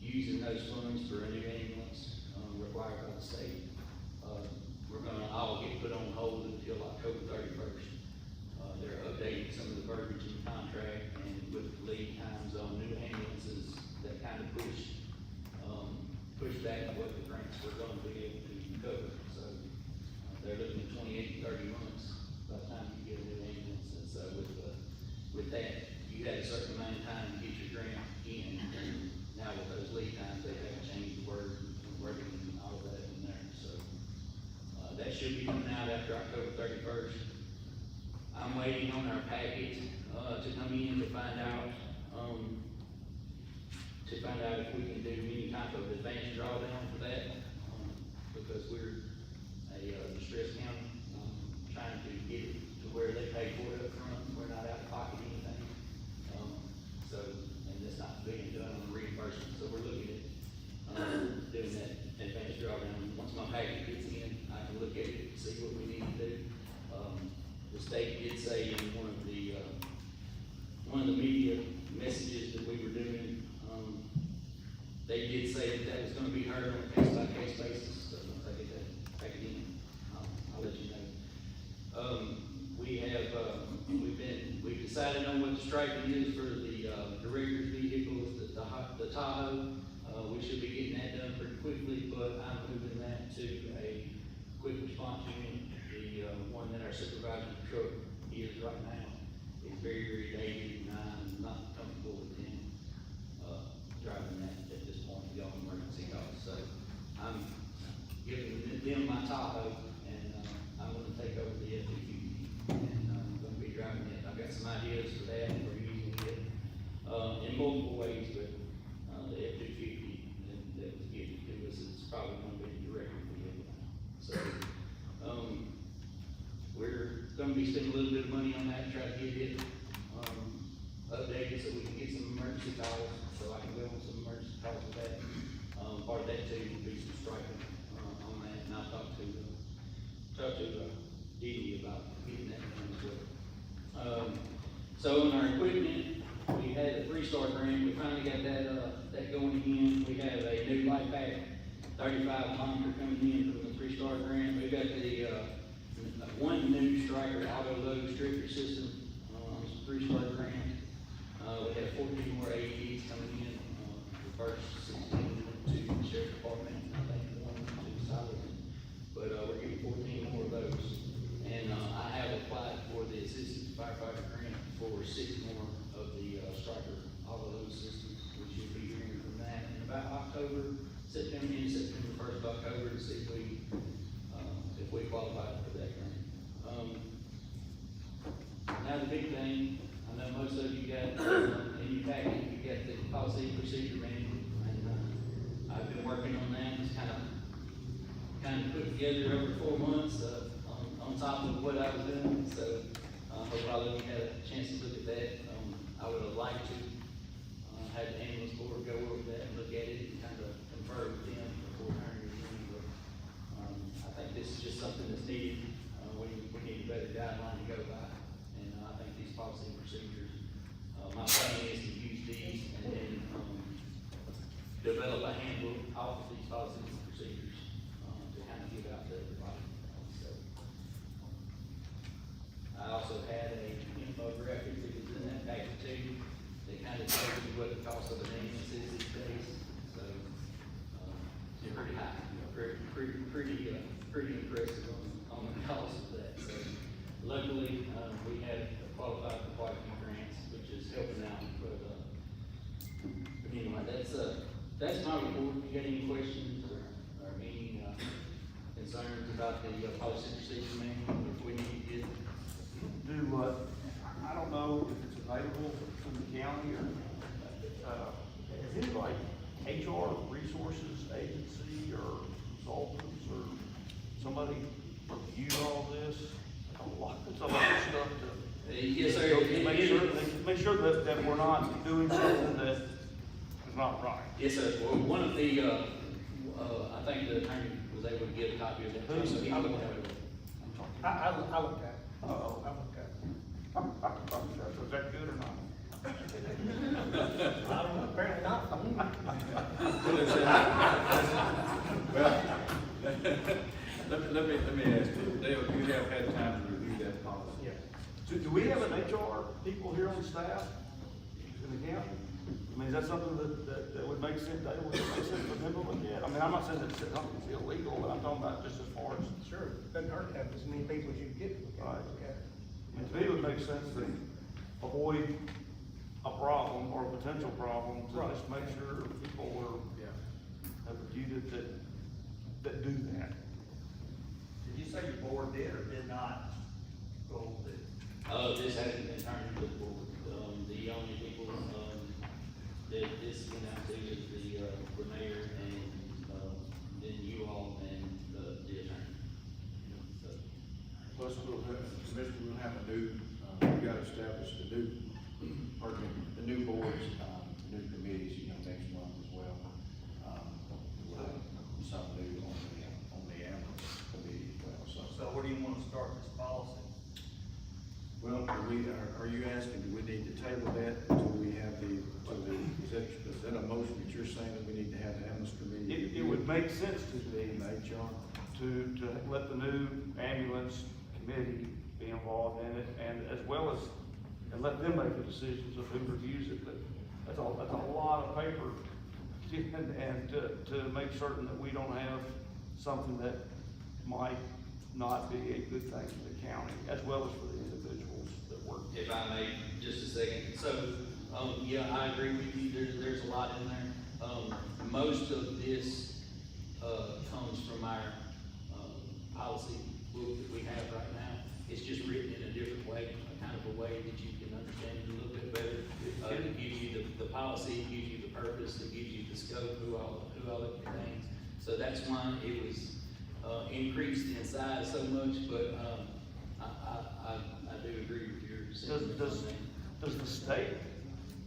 using those funds for a new ambulance required by the state. We're gonna all get put on hold until October 31st. They're updating some of the verbiage in the contract, and with lead times on new ambulances, that kind of push back what the grants were gonna be able to cover. So they're looking at 28 to 30 months by the time you get a new ambulance. And so with that, you had a certain amount of time to get your grant in. And now with those lead times, they have changed the wording and all of that in there. So that should be coming out after October 31st. I'm waiting on our packet, to come in to find out if we can do any type of advanced drawdown for that, because we're a distressed county, trying to get it to where they pay for it up front, we're not out of pocket anything. So, and that's not being done on reimbursement, so we're looking at, doing that advanced drawdown. Once my packet gets in, I can look at it, see what we need to do. The state did say in one of the media messages that we were doing, they did say that was gonna be heard on a case-by-case basis, so once I get that back in, I'll let you know. We've decided on what the striping is for the director's vehicles, the Tahoe. We should be getting that done pretty quickly, but I'm moving that to a quick response unit. The one that our supervisor truck is right now is very, very dated, and I'm not comfortable with him driving that at this point, the emergency calls. So I'm giving them my Tahoe, and I'm gonna take over the F-250, and I'm gonna be driving it. I've got some ideas for that, for using it in multiple ways, but the F-250 that was given to us is probably gonna be the record vehicle. So we're gonna be spending a little bit of money on that, try to get it updated so we can get some emergency calls, so I can go on some emergency calls with that. Part of that too will be some striping on that, and I'll talk to Dee about getting that done as well. So in our equipment, we had a 3-star grant. We finally got that going again. We have a new light pack 35 monitor coming in from the 3-star grant. We've got the one new striker auto load stricter system, 3-star grant. We have 14 more AEDs coming in. The first 16 went to the sheriff's department, I think one to the solid. But we're getting 14 more of those. And I have applied for the assistant firefighter grant for 6 more of the striker auto load systems. We should be hearing from that in about September 1st of October, to see if we qualify for that grant. Now the big thing, I know most of you got in your packet, you got the policy and procedure manual, and I've been working on that. It's kind of put together over 4 months on top of what I was doing. So I hope all of you had a chance to look at that. I would have liked to have the ambulance board go over that and look at it and kind of confer with them before turning it in. But I think this is just something that's needed. We need a better guideline to go by, and I think these policy and procedures. My plan is to use these and then develop a handbook off of these policies and procedures to kind of give out to everybody. So I also had a infographic that was in that packet too, that kind of tells you what the cost of an ambulance is these days. So it's pretty high, pretty impressive on the cost of that. So luckily, we have qualified for quite a few grants, which is helping out. But anyway, that's my report. You got any questions or any concerns about the policy and procedure manual, if we need to get? I don't know if it's available from the county or, is it like HR resources agency or consultants or somebody review all this? It's a lot of stuff to. Yes, sir. Make sure that we're not doing something that is not right. Yes, sir. Well, one of the, I think the attorney was able to get a copy of that. Who's So it? he looked at it. I looked at it. Uh-oh. I looked at it. Was that good or not? I don't know, apparently not. Well, let me ask you, Dale, you have had time to review that policy? Yeah. Do we have an HR people here on staff in the county? I mean, is that something that would make sense, that would make sense for them to look at? I mean, I'm not saying that something's illegal, but I'm talking about just as far as. Sure, doesn't hurt to have as many people as you can get. Right. Okay. I mean, to me, it would make sense to avoid a problem or a potential problem, to just make sure people have reviewed it that do that. Did you say your board did or did not go over this? This hasn't been turned to the board. The only people, that this went out to is the mayor and, then you all and the attorney. So, Plus, Commissioner, we'll have a new, we got established the new, pardon me, the new boards, new committees, next month as well. We'll have some new on the ambulance committee as well, so. So where do you wanna start this policy? Well, are you asking, do we need to table that until we have is that a motion that you're saying that we need to have the ambulance committee? It would make sense to me HR. to let the new ambulance committee be involved in it, and as well as, and let them make the decisions of who reviews it, but that's a lot of paper. And to make certain that we don't have something that might not be a good thing for the county, as well as for the individuals that work. if I may, just a second. So, yeah, I agree with you, there's a lot in there. Most of this, comes from our, policy book that we have right now. It's just written in a different way, a kind of a way that you can understand it a little bit better. It gives you the policy, it gives you the purpose, it gives you the scope, who all it contains. So that's why it was, increased in size so much, but, I do agree with your sentiment on that. Does the state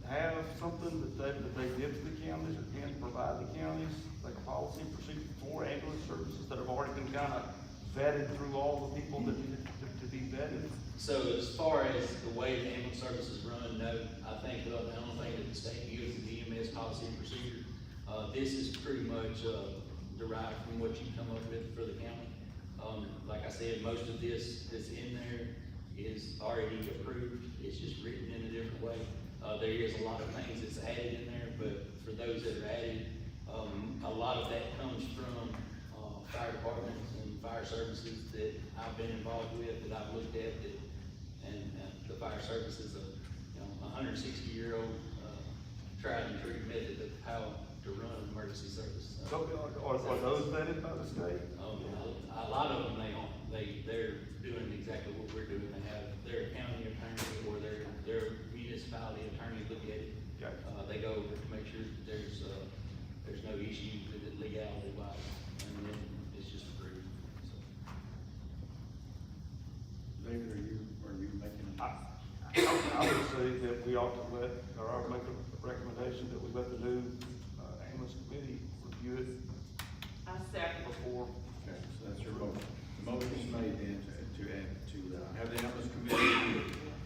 have something that they give to the counties or can provide the counties, like a policy and procedure for ambulance services that have already been kind of vetted through all the people that need to be vetted? So as far as the way the ambulance services run, no, I think the only thing that the state gives is the EMS policy and procedure. This is pretty much, derived from what you come up with for the county. Like I said, most of this that's in there is already approved, it's just written in a different way. There is a lot of things that's added in there, but for those that are added, a lot of that comes from, fire departments and fire services that I've been involved with, that I've looked at, and the fire service is a 160-year-old, tried and true method of how to run an emergency service. So, are those vetted by the state? A lot of them, they're doing exactly what we're doing. They have their county attorney or their municipality attorney look at it. Okay. They go over to make sure that there's no issue with it legality wise, and then it's just approved. So. David, are you making? I would say that we ought to or I would make a recommendation that we let the new ambulance committee review it I second. before. Okay, so that's your motion. The motion is made then to have the ambulance committee,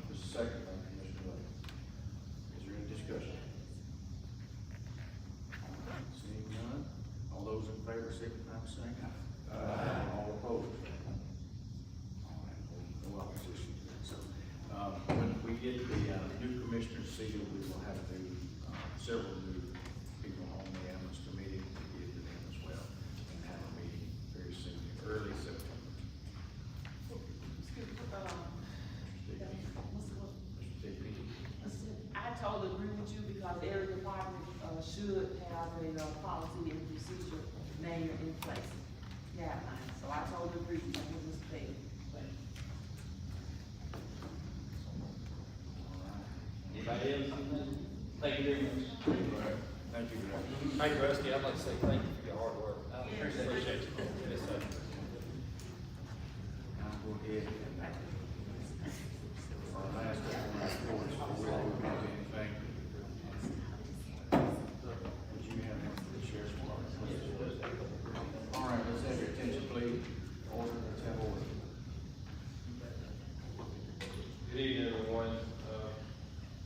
the second by Commissioner Lake. Is there any discussion? Seeing none, all those in favor, signify by saying aye. Aye. All opposed? All right, no opposition. So, when we get the new commissioner's seal, we will have several new people on the ambulance committee to give to them as well, and have a meeting very soon, early September. I totally agree with you because every department, should have a, policy and procedure manual in place. Yeah, so I totally agree with you, Mr. Bailey. Anybody else? Thank you very much. Thank you, Greg. Hey Rusty, I'd like to say thank you for your hard work. Appreciate it. Yes, sir. Now go ahead and, our last one, before we have anything. Would you have one for the sheriff's department? All right, let's have your attention, please. Order, let's have order. Good evening, everyone.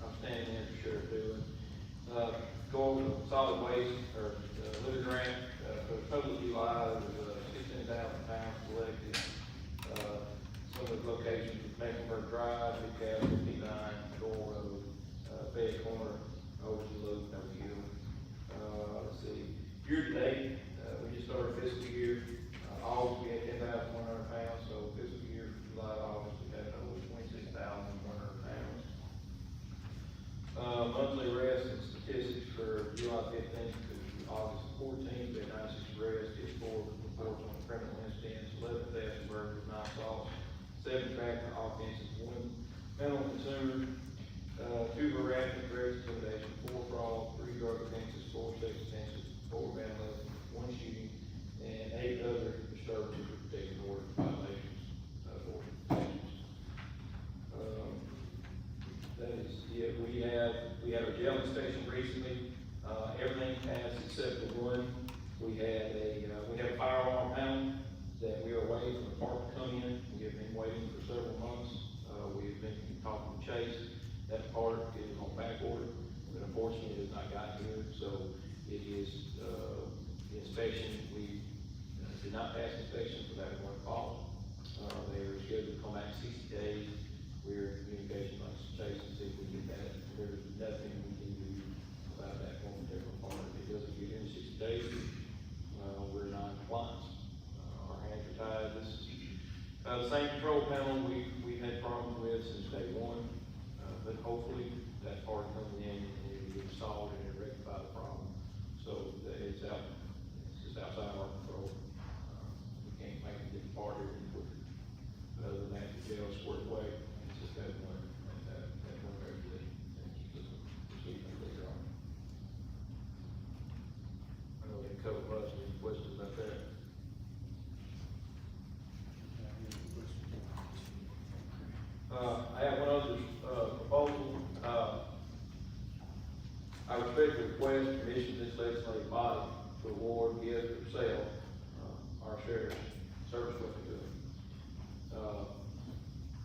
I'm standing in for Sheriff Doolin. Go over the solid waste, or, litter grant, for public utilize, £16,000 collected. Some of the locations, Mecklenburg Drive, Big Cal 59, Door Road, Fed Corner, Overlook, No Hill. Let's see, year to date, we just started fiscal year, August, we had 10,100 pounds, so fiscal year, July, August, we had over 26,100 pounds. Monthly arrests and statistics for July 15th to August 14th, we had 96 arrests, just 4 reports on criminal incidents, 11 thefts and burglaries, 9 assaults, 7 traffic offenses, 1 mental consumer, 2 harassment, threats, intimidation, 4 fraud, 3 drug offenses, 4 sex offenses, 4 vandalism, 1 shooting, and 8 other disturbances or protected order violations, or violations. That is, yeah, we had our jail inspection recently, everything passed except for one. We have a firearm panel that we are waiting for the part to come in. We have been waiting for several months. We've been talking to Chase. That part is on back order, but unfortunately it has not gotten here. So it is, the inspection, we did not pass inspection for that one fall. They are scheduled to come back 60 days. We're in communication with Chase to see if we can get that. There's nothing we can do about that one particular part. If it doesn't get in 60 days, we're non-compliant. Our hands are tied. This is, the same control panel we've had problems with since day one, but hopefully that part comes in and it will get solved and it rectify the problem. So it's just outside our control. We can't make it get the part here any quicker. But other than that, the jail is squared away. It's just that one area that keeps us proceeding later on. I know we had a couple of us, any questions about that? I have one other, proposal. I respectfully request permission of this legislative body to award, give, or sell, our sheriff's service weapon to him.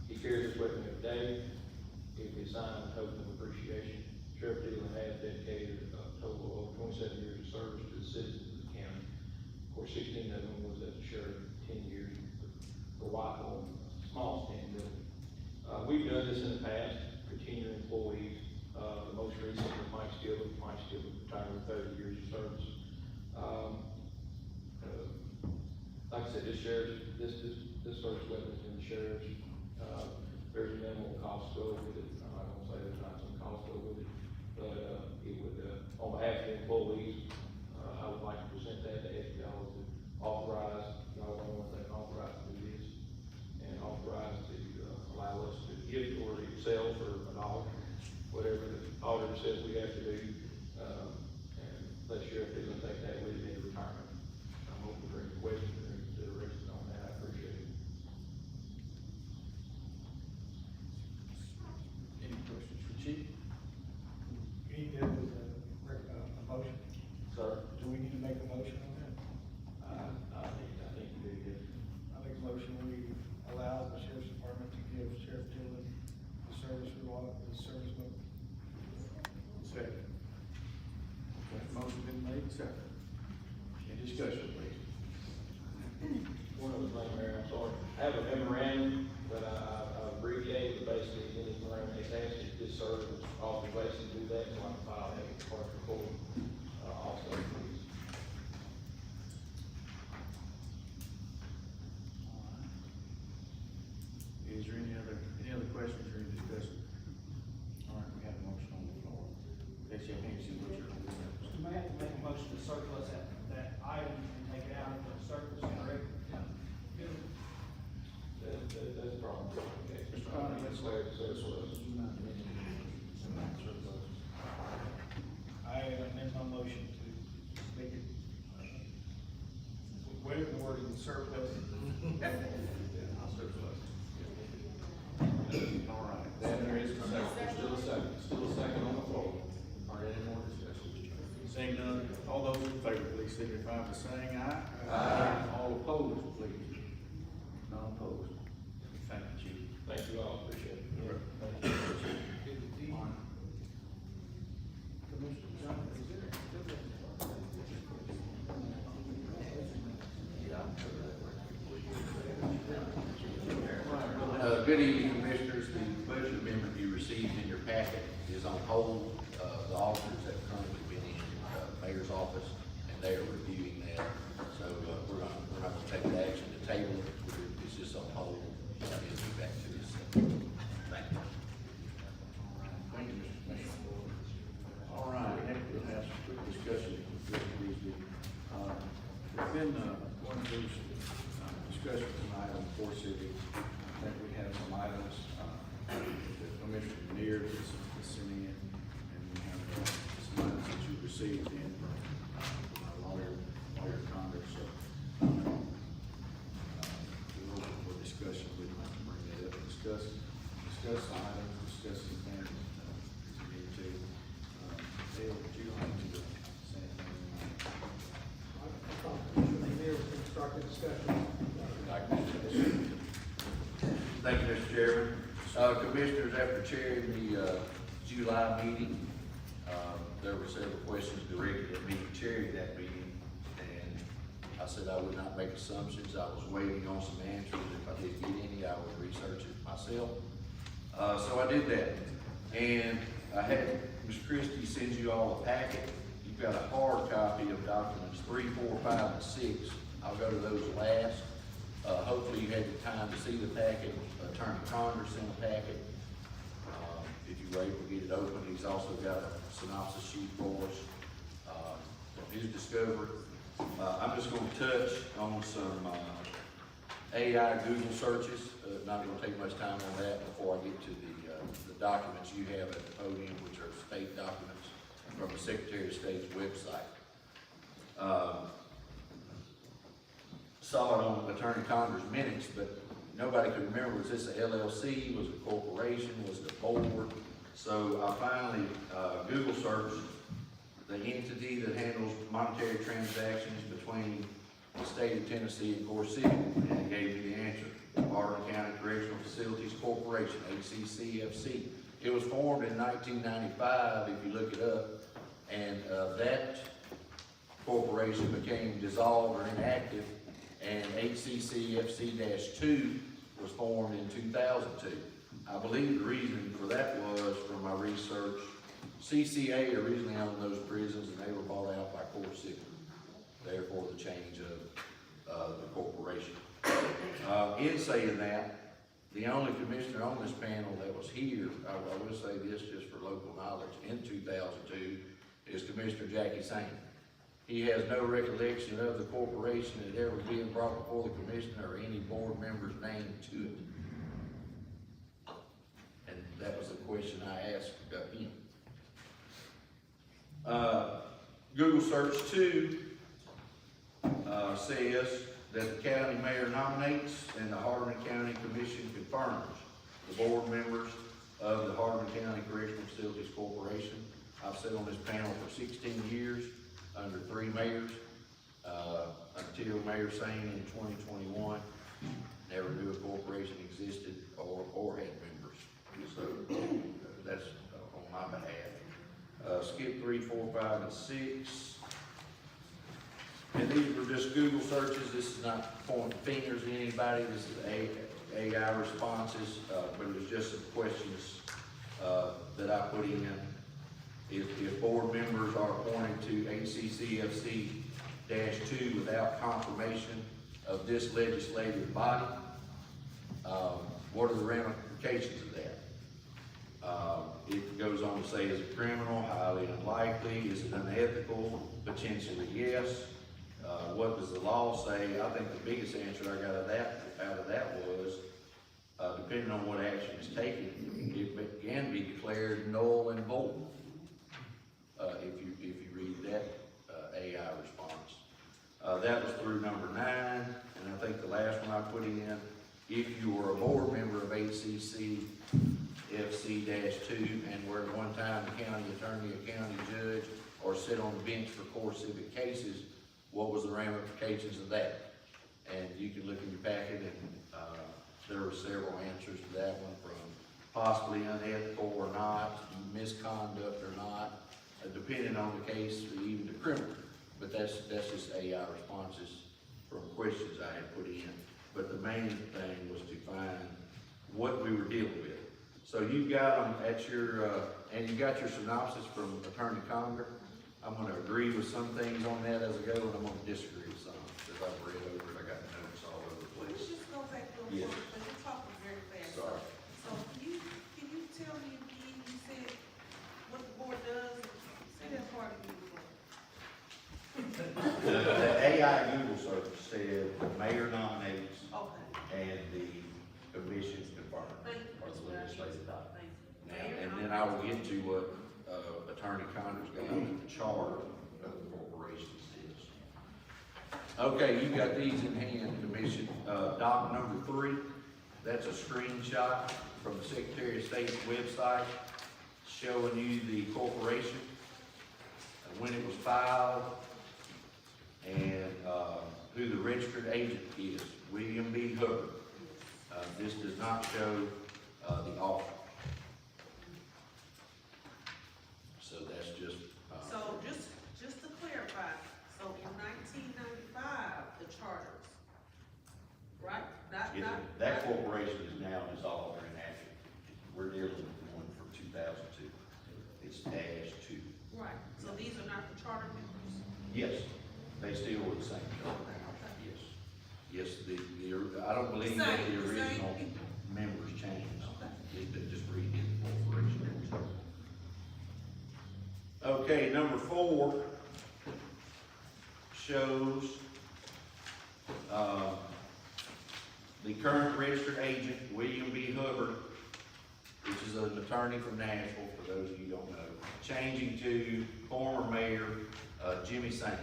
He carries this weapon every day. It is signed a token of appreciation. Sheriff Dillon has dedicated a total of 27 years of service to the citizens of the county. Of course, 16 of them was as a sheriff, 10 years for Whitehall, small stint really. We've done this in the past, continuing employees. The most recent was Mike Stillett. Mike Stillett retired with 30 years of service. Like I said, this service weapon is in the sheriff's. There's a minimal cost to go with it. I'm not gonna say there's not some cost to go with it, but, it would, on behalf of the employees, I would like to present that to y'all to authorize, y'all don't want that authorized to do this, and authorize to, allow us to give or sell for $1, whatever the auditor says we have to do, and let Sheriff Dillon take that with him into retirement. I'm open for any questions or consideration on that. I appreciate it. Any questions for Chief? We need to, a motion. Sir? Do we need to make a motion on that? I think you did good. I make a motion, we allow the sheriff's department to give Sheriff Dillon the service weapon. Second. Okay, motion been made, second. Any discussion, please? One other thing, Mayor, I'm sorry. I have a memorandum that I abbreviated, but basically in this memorandum, it's asking this service authorization to do that, so I can file that with the clerk of court, also, please. Is there any other questions or any discussion? All right, we have a motion on the floor. Let's your hands, see what you're holding up. You may have to make a motion to surplus that item and take it out of the surplus and rec. That's a problem. Okay. Mr. Conley, let's Declare the surplus. I amend my motion to make it, whatever the word is, surplus. I'll surplus. All right, then there is a second, there's still a second on the floor. Are there any more discussion? Seeing none, all those in favor, please signify by saying aye. Aye. All opposed, please. None opposed. Thank you, Chief. Thank you all, appreciate it. Thank you. All right. Good evening, Commissioners. The budget amendment you received in your packet is on hold. The auditors have currently been in Mayor's office, and they are reviewing that. So, we're not gonna take the action to table it. It's just on hold. It'll be back to this. Thank you. Thank you, Mr. Commissioner. All right, next we'll have some quick discussion. There's been, one of those, discussions tonight on Core Civic. I think we have some items, that Commissioner Neer that's sent in, and we have some items that you received in from my lawyer Congress, so. We're open for discussion, we'd like to bring that up and discuss the items, discuss the things, as we need to. Dale, would you like to say anything? Start the discussion. Thank you, Mr. Chairman. Commissioners, after chairing the July meeting, there were several questions directed at me chairing that meeting, and I said I would not make assumptions. I was waiting on some answers. If I did get any, I would research it myself. So I did that, and I had Ms. Christie send you all a packet. You've got a hard copy of documents 3, 4, 5, and 6. I'll go to those last. Hopefully you had the time to see the packet. Attorney Congress sent a packet. If you were able to get it open, he's also got a synopsis sheet for us from his discovery. I'm just going to touch on some AI Google searches. Not going to take much time on that before I get to the documents you have at the podium, which are state documents from the Secretary of State's website. Saw it on Attorney Congress minutes, but nobody could remember, was this a LLC, was it a corporation, was it a board? So I finally Google searched the entity that handles monetary transactions between the state of Tennessee and Core City, and it gave me the answer. Hardeman County Correctional Facilities Corporation, HCCFC. It was formed in 1995, if you look it up, and that corporation became dissolved or inactive, and HCCFC-2 was formed in 2002. I believe the reason for that was, from my research, CCA originally owned those prisons and they were bought out by Core City. Therefore, the change of the corporation. In saying that, the only commissioner on this panel that was here, I will say this just for local knowledge, in 2002, is Commissioner Jackie Sane. He has no recollection of the corporation that ever being brought before the commissioner or any board member's name to it. And that was the question I asked him. Google search 2 says that the county mayor nominates and the Hardeman County Commission confirms the board members of the Hardeman County Correctional Facilities Corporation. I've sat on this panel for 16 years under 3 mayors, until Mayor Sane in 2021. Never knew a corporation existed or had members. So that's on my behalf. Skip 3, 4, 5, and 6. And these were just Google searches. This is not pointing fingers at anybody. This is AI responses, but it was just some questions that I put in. If board members are appointed to HCCFC-2 without confirmation of this legislative body, what are the ramifications of that? It goes on to say, is it criminal? Highly unlikely. Is it unethical? Potentially yes. What does the law say? I think the biggest answer I got out of that was, depending on what action is taken, it can be declared null and void. If you read that AI response. That was through number 9, and I think the last one I put in, if you were a board member of HCCFC-2 and were at one time a county attorney, a county judge, or sit on the bench for core civic cases, what was the ramifications of that? And you can look in your packet, and there were several answers to that one, from possibly unethical or not, misconduct or not, depending on the case, even the criminal. But that's just AI responses from questions I had put in. But the main thing was to find what we were dealing with. So you've got them at your, and you got your synopsis from Attorney Conger. I'm going to agree with some things on that as I go, and I'm going to disagree with some, because I've read over it. I got notes all over the place. Let's just go back to Yes. because you're talking very fast. Sorry. So can you tell me again, you said what the board does? Say that part again. The AI Google search said the mayor nominates Okay. and the commission confirms. Thank you. Or the legislative body. Thank you. And then I will get to what, Attorney Connor's got in the charter of the corporations is. Okay, you got these in hand, Commission. Doc number 3, that's a screenshot from the Secretary of State's website showing you the corporation, when it was filed, and who the registered agent is, William B. Hubbard. This does not show the author. So that's just. So just to clarify, so in 1995, the charters, right? That corporation is now dissolved or inactive. We're dealing with the one from 2002. It's -2. Right, so these are not the charter members? Yes, they still were the same charter. Yes. Yes, I don't believe that the original members changed. They just redid the corporation. Okay, number 4 shows, the current registered agent, William B. Hubbard, which is an attorney from Nashville, for those of you who don't know, changing to former mayor, Jimmy Sain.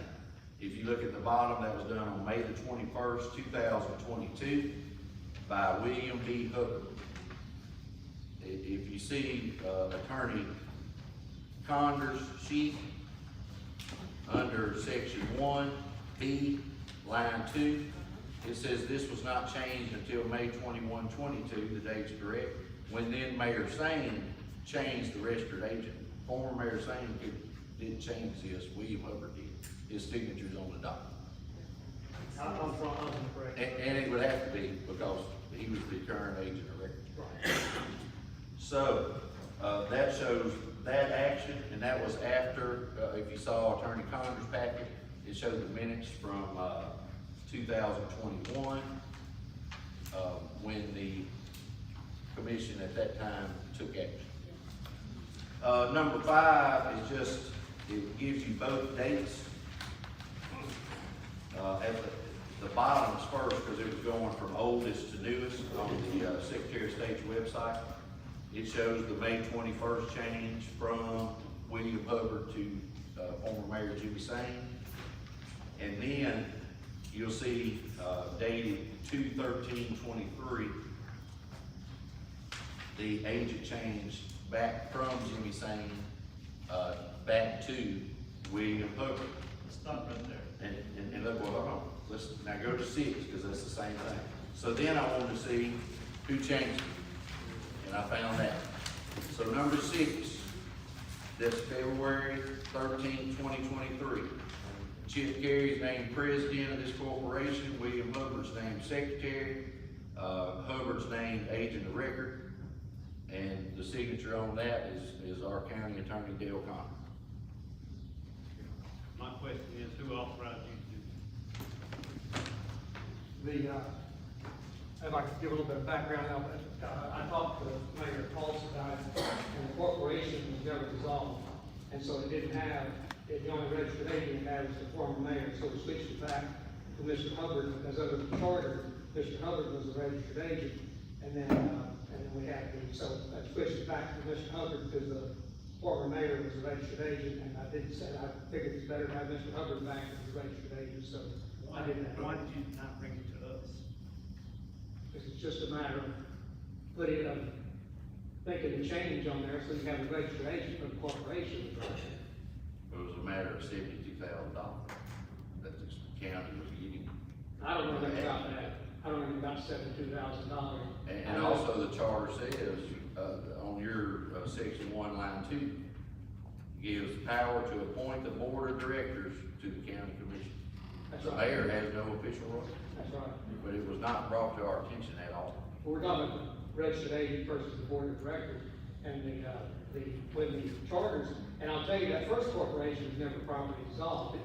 If you look at the bottom, that was done on May the 21st, 2022, by William B. Hubbard. If you see, Attorney Connor's sheet, under section 1B, line 2, it says this was not changed until May 21, 22, the date's correct, when then Mayor Sain changed the registered agent. Former Mayor Sain didn't change this, William Hubbard did. His signature's on the document. And it would have to be, because he was the current agent of record. Right. So, that shows that action, and that was after, if you saw Attorney Connor's packet, it showed the minutes from, 2021, when the commission at that time took action. Number 5 is just, it gives you both dates. At the bottom's first, because it was going from oldest to newest on the Secretary of State's website. It shows the May 21st change from William Hubbard to former Mayor Jimmy Sain. And then you'll see dated 2/13/23, the agent changed back from Jimmy Sain back to William Hubbard. Stop right there. And look, well, hold on, let's now go to 6, because that's the same thing. So then I wanted to see who changed it, and I found that. So number 6, that's February 13, 2023. Chip Carey's named president of this corporation, William Hubbard's named secretary, Hubbard's named agent of record, and the signature on that is our county attorney, Dale Connor. My question is, who authorized you to do this? I'd like to give a little bit of background now, but I talked to Mayor Paulson about it, and the corporation was never dissolved. And so it didn't have, the only registered agent it had was the former mayor, so we switched it back to Mr. Hubbard, because under the charter, Mr. Hubbard was the registered agent, and then we had to, so I switched it back to Mr. Hubbard, because the former mayor was a registered agent, and I figured it's better to have Mr. Hubbard back as the registered agent, so I did that. Why did you not bring it to us? Because it's just a matter of putting making a change on there, so you have a registered agent for the corporation. It was a matter of $72,000 that the county was getting. I don't know anything about that. I don't know anything about $72,000. And also the charter says, on your, section 1, line 2, gives power to appoint the board of directors to the county commission. That's The right. mayor has no official role. That's right. But it was not brought to our attention at all. We're talking about the registered agent versus the board of directors, and when the charters, and I'll tell you, that first corporation was never properly dissolved.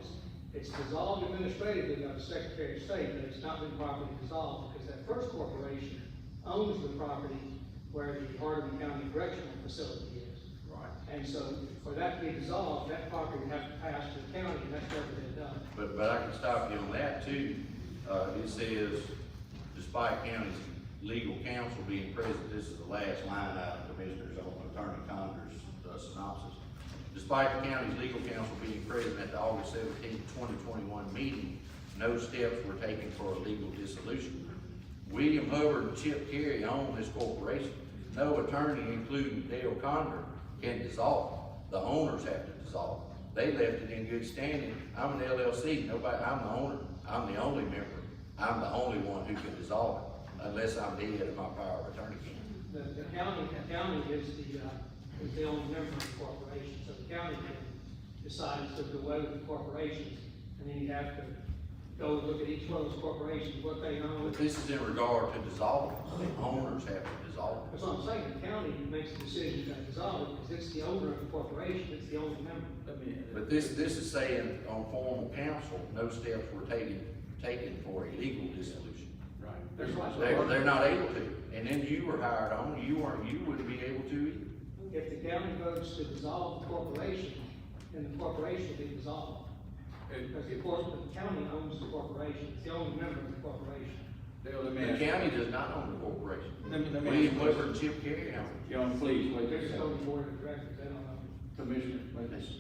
It's dissolved administratively by the Secretary of State, but it's not been properly dissolved, because that first corporation owns the property where the Hardeman County Correctional Facility is. Right. And so, for that to be dissolved, that property would have to pass to the county, and that's never been done. But I can stop you on that too. It says, despite county's legal counsel being present, this is the last line item, Commissioners, on Attorney Connor's synopsis. Despite the county's legal counsel being present at the August 17, 2021 meeting, no steps were taken for a legal dissolution. William Hubbard and Chip Carey own this corporation. No attorney, including Dale Condor, can dissolve. The owners have to dissolve. They left it in good standing. I'm an LLC. I'm the owner. I'm the only member. I'm the only one who can dissolve it, unless I'm dead and my power of attorney can. The county is the only member of the corporation, so the county can decide to go away with the corporations, and then you have to go look at each one of those corporations, what they own. But this is in regard to dissolving. The owners have to dissolve it. That's what I'm saying, the county makes the decision to dissolve it, because it's the owner of the corporation, it's the only member. But this is saying on formal counsel, no steps were taken for a legal dissolution. Right. They're not able to. And then you were hired on, you wouldn't be able to either. If the county votes to dissolve the corporation, then the corporation will be dissolved. Because the county owns the corporation, it's the only member of the corporation. The county does not own the corporation. Let me William Hubbard and Chip Carey own it. John, please, wait They're just a just on the second. board of directors, they don't know. Commissioner,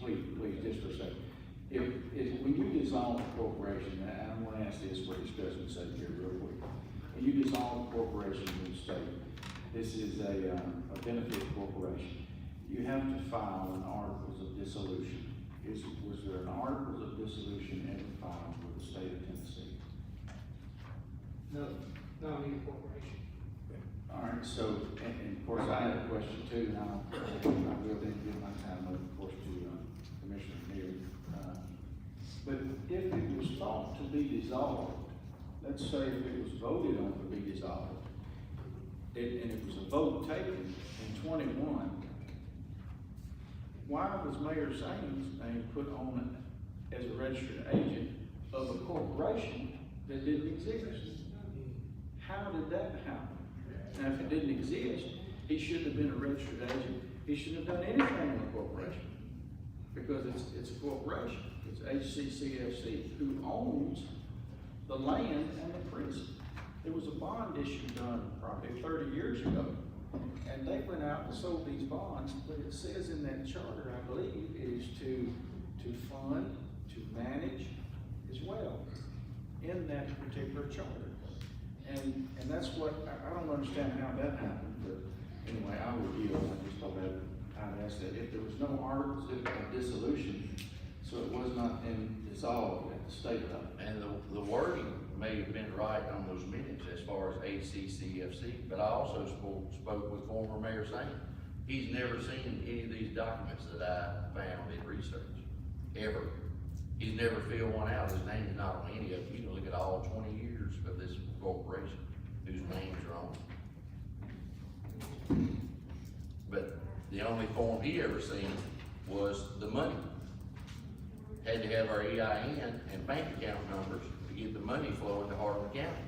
please, just for a second. When you dissolve a corporation, and I'm gonna ask this for discussion's sake here real quick. When you dissolve a corporation in the state, this is a benefit corporation. You have to file an articles of dissolution. Was there an articles of dissolution ever filed with the state of Tennessee? No, not in the corporation. All right, so, and of course, I had a question too, and I will then give my time, of course, to Commissioner Neal. But if it was thought to be dissolved, let's say if it was voted on to be dissolved, and it was a vote taken in 21, why was Mayor Sain's name put on as a registered agent of a corporation that didn't exist? How did that happen? Now, if it didn't exist, he shouldn't have been a registered agent. He shouldn't have done anything in a corporation, because it's a corporation. It's HCCFC who owns the land and the prison. There was a bond issue done probably 30 years ago, and they went out and sold these bonds, but it says in that charter, I believe, is to fund, to manage as well in that particular charter. And that's what, I don't understand how that happened, but anyway, I would yield. I just thought I'd ask that if there was no articles of dissolution, so it was not then dissolved at the state level. And the wording may have been right on those minutes as far as HCCFC, but I also spoke with former Mayor Saint. He's never seen any of these documents that I found in research, ever. He's never filled one out. His name is not on any of them. You can look at all 20 years of this corporation whose names are on. But the only form he ever seen was the money. Had to have our EIN and bank account numbers to get the money flowing to Hardeman County.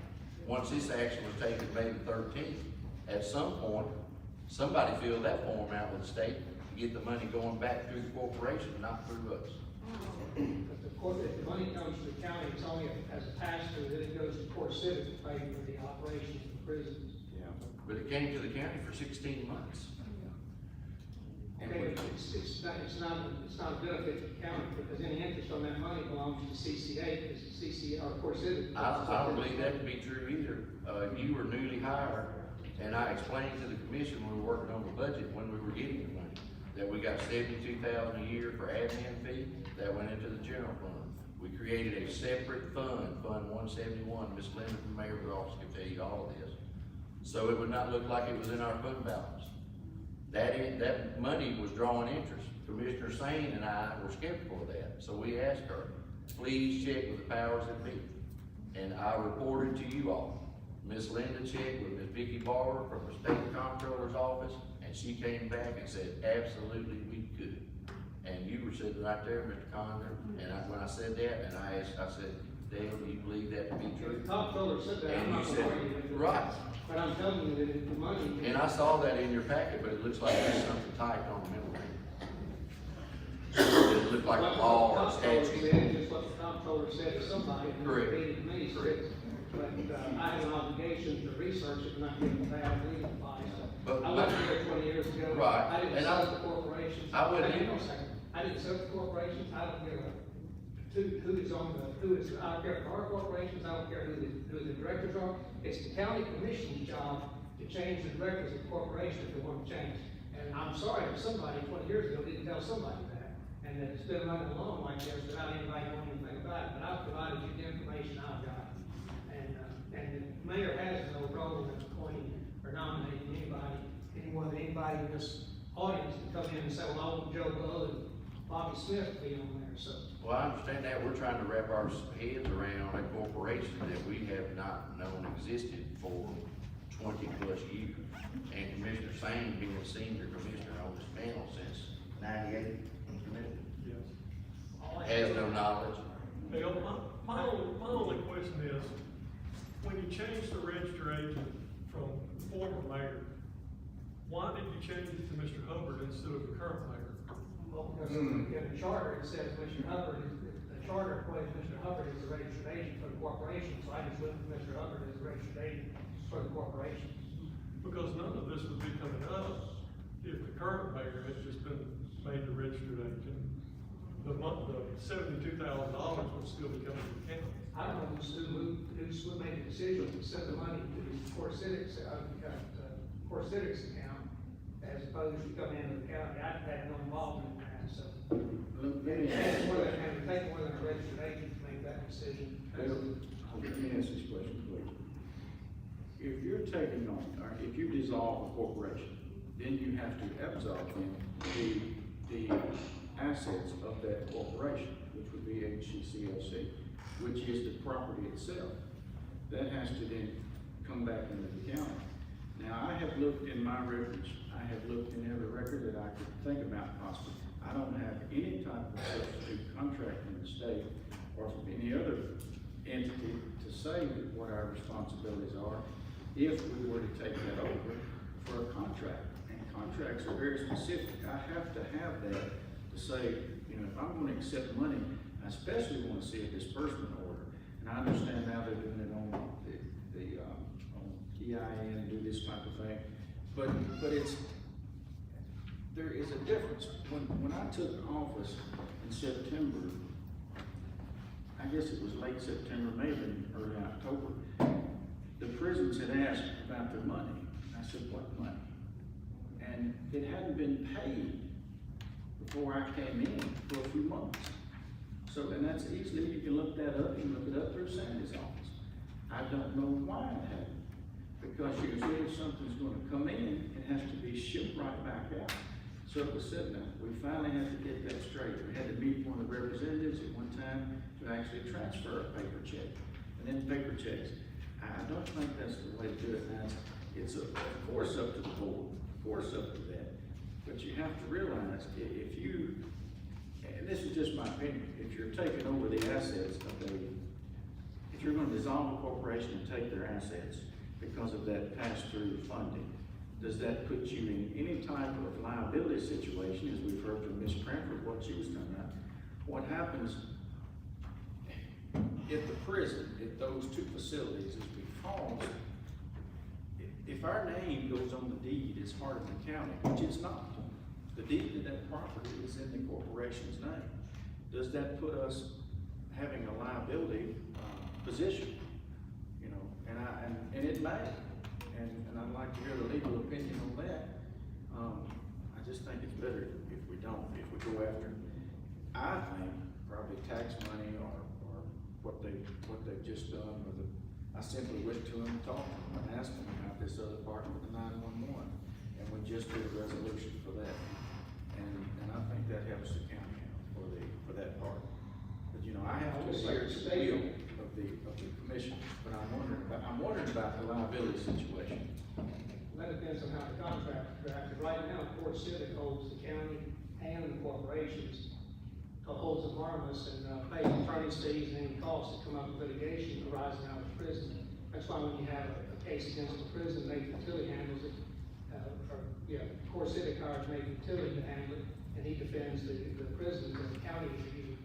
Once this action was taken May the 13th, at some point, somebody filled that form out with the state to get the money going back through the corporation, not through us. But if the money comes to the county, it's only as a pass-through, then it goes to Port Civic to pay for the operations of the prisons. Yeah. But it came to the county for 16 months. Okay, but it's not a benefit to the county, because any interest on that money belongs to CCA, because CCA, or Port Civic. I don't believe that to be true either. You were newly hired, and I explained to the commission when we were working on the budget, when we were getting the money, that we got $72,000 a year for admin fee that went into the general fund. We created a separate fund, Fund 171. Ms. Linda from the mayor's office can tell you all of this. So it would not look like it was in our fund balance. That money was drawing interest. Commissioner Sain and I were skeptical of that, so we asked her, please check with the powers that be. And I reported to you all. Ms. Linda checked with Ms. Vicki Barber from the State Comptroller's office, and she came back and said, absolutely, we could. And you were sitting right there, Mr. Condor, and when I said that, and I said, Dale, do you believe that to be true? The comptroller said that, I'm And not you gonna said, argue with it. right. But I'm telling you that if the money. And I saw that in your packet, but it looks like there's something typed on the middle. It looked like a law or statute. Just what the comptroller said to somebody. And Correct. repeated to me, so Correct. but, I have an obligation to research it and not give bad legal advice. But- I wasn't here 20 years ago. Right, I didn't and sell to corporations. I wouldn't Hang on either. a second. I didn't sell to corporations, I don't give a, who is, I don't care if there are corporations, I don't care who the directors are. It's the county commission's job to change the directors of the corporation if they want to change. And I'm sorry if somebody 20 years ago didn't tell somebody that, and that it's been running along like this without anybody knowing anything about it, but I've provided you the information I've got. And the mayor has no role in appointing or nominating anybody, any more than anybody in this audience to come in and say, well, I want Joe Bull and Bobby Smith to be on there, so. Well, I understand that. We're trying to wrap our heads around a corporation that we have not known existed for 20 plus years. And Commissioner Sane being the senior commissioner on this panel since 98, Yes. has no knowledge. Hey, my only question is, when you changed the register agent from former mayor, why did you change it to Mr. Hubbard instead of the current mayor? Well, because in the charter, it says Mr. Hubbard, the charter appoints Mr. Hubbard as the registered agent for the corporation, so I just went with Mr. Hubbard as the registered agent for the corporation. Because none of this would be coming up if the current mayor had just been made the registered agent. The $72,000 would still be coming to the county. I don't know who made the decision to send the money to the CoreCitics account as opposed to coming into the county. I had no involvement in that, so. Let me It ask takes more than a registered agent to make that decision. Let me ask this question, please. If you're taking on, or if you dissolve a corporation, then you have to absorb the assets of that corporation, which would be HCCLC, which is the property itself. That has to then come back into the county. Now, I have looked in my records, I have looked in every record that I could think about possibly. I don't have any type of substitute contract in the state or from any other entity to say what our responsibilities are if we were to take that over for a contract. And contracts are very specific. I have to have that to say, you know, if I'm gonna accept money, I especially wanna see a disbursement order. And I understand now they're doing it on on EIN, do this type of thing. But there is a difference. When I took office in September, I guess it was late September, maybe early October, the prisons had asked about their money. I said, what money? And it hadn't been paid before I came in for a few months. So, and that's easily, you can look that up, you can look it up through Sandy's office. I don't know why it hadn't. Because usually if something's gonna come in, it has to be shipped right back out. So it was sitting there. We finally had to get that straight. We had to meet one of the representatives at one time to actually transfer a paper check. And then paper checks. I don't think that's the way to do it now. It's of course up to the board, of course up to that. But you have to realize if you, and this is just my opinion, if you're taking over the assets of if you're gonna dissolve a corporation and take their assets because of that pass-through funding, does that put you in any type of liability situation, as we've heard from Ms. Cranford, what she was talking about? What happens if the prison, if those two facilities is because if our name goes on the deed as Hardeman County, which it's not, the deed to that property is in the corporation's name, does that put us having a liability position? You know, and it may, and I'd like to hear the legal opinion on that. I just think it's better if we don't, if we go after, I think, probably tax money or what they've just done with it. I simply went to them and talked to them and asked them about this other part with the 911, and we just did a resolution for that. And I think that helps the county out for that part. But you know, I have to hear the will of the commission, but I'm wondering about the liability situation. That depends on how the contract is drafted. Right now, CoreCitics holds the county and the corporations, holds them harmless and pays attorney's fees and any costs that come up with litigation arising out of the prison. That's why when you have a case against the prison, Nathan Tilly handles it. CoreCitics hires Nathan Tilly to handle it, and he defends the prisons, and the county is usually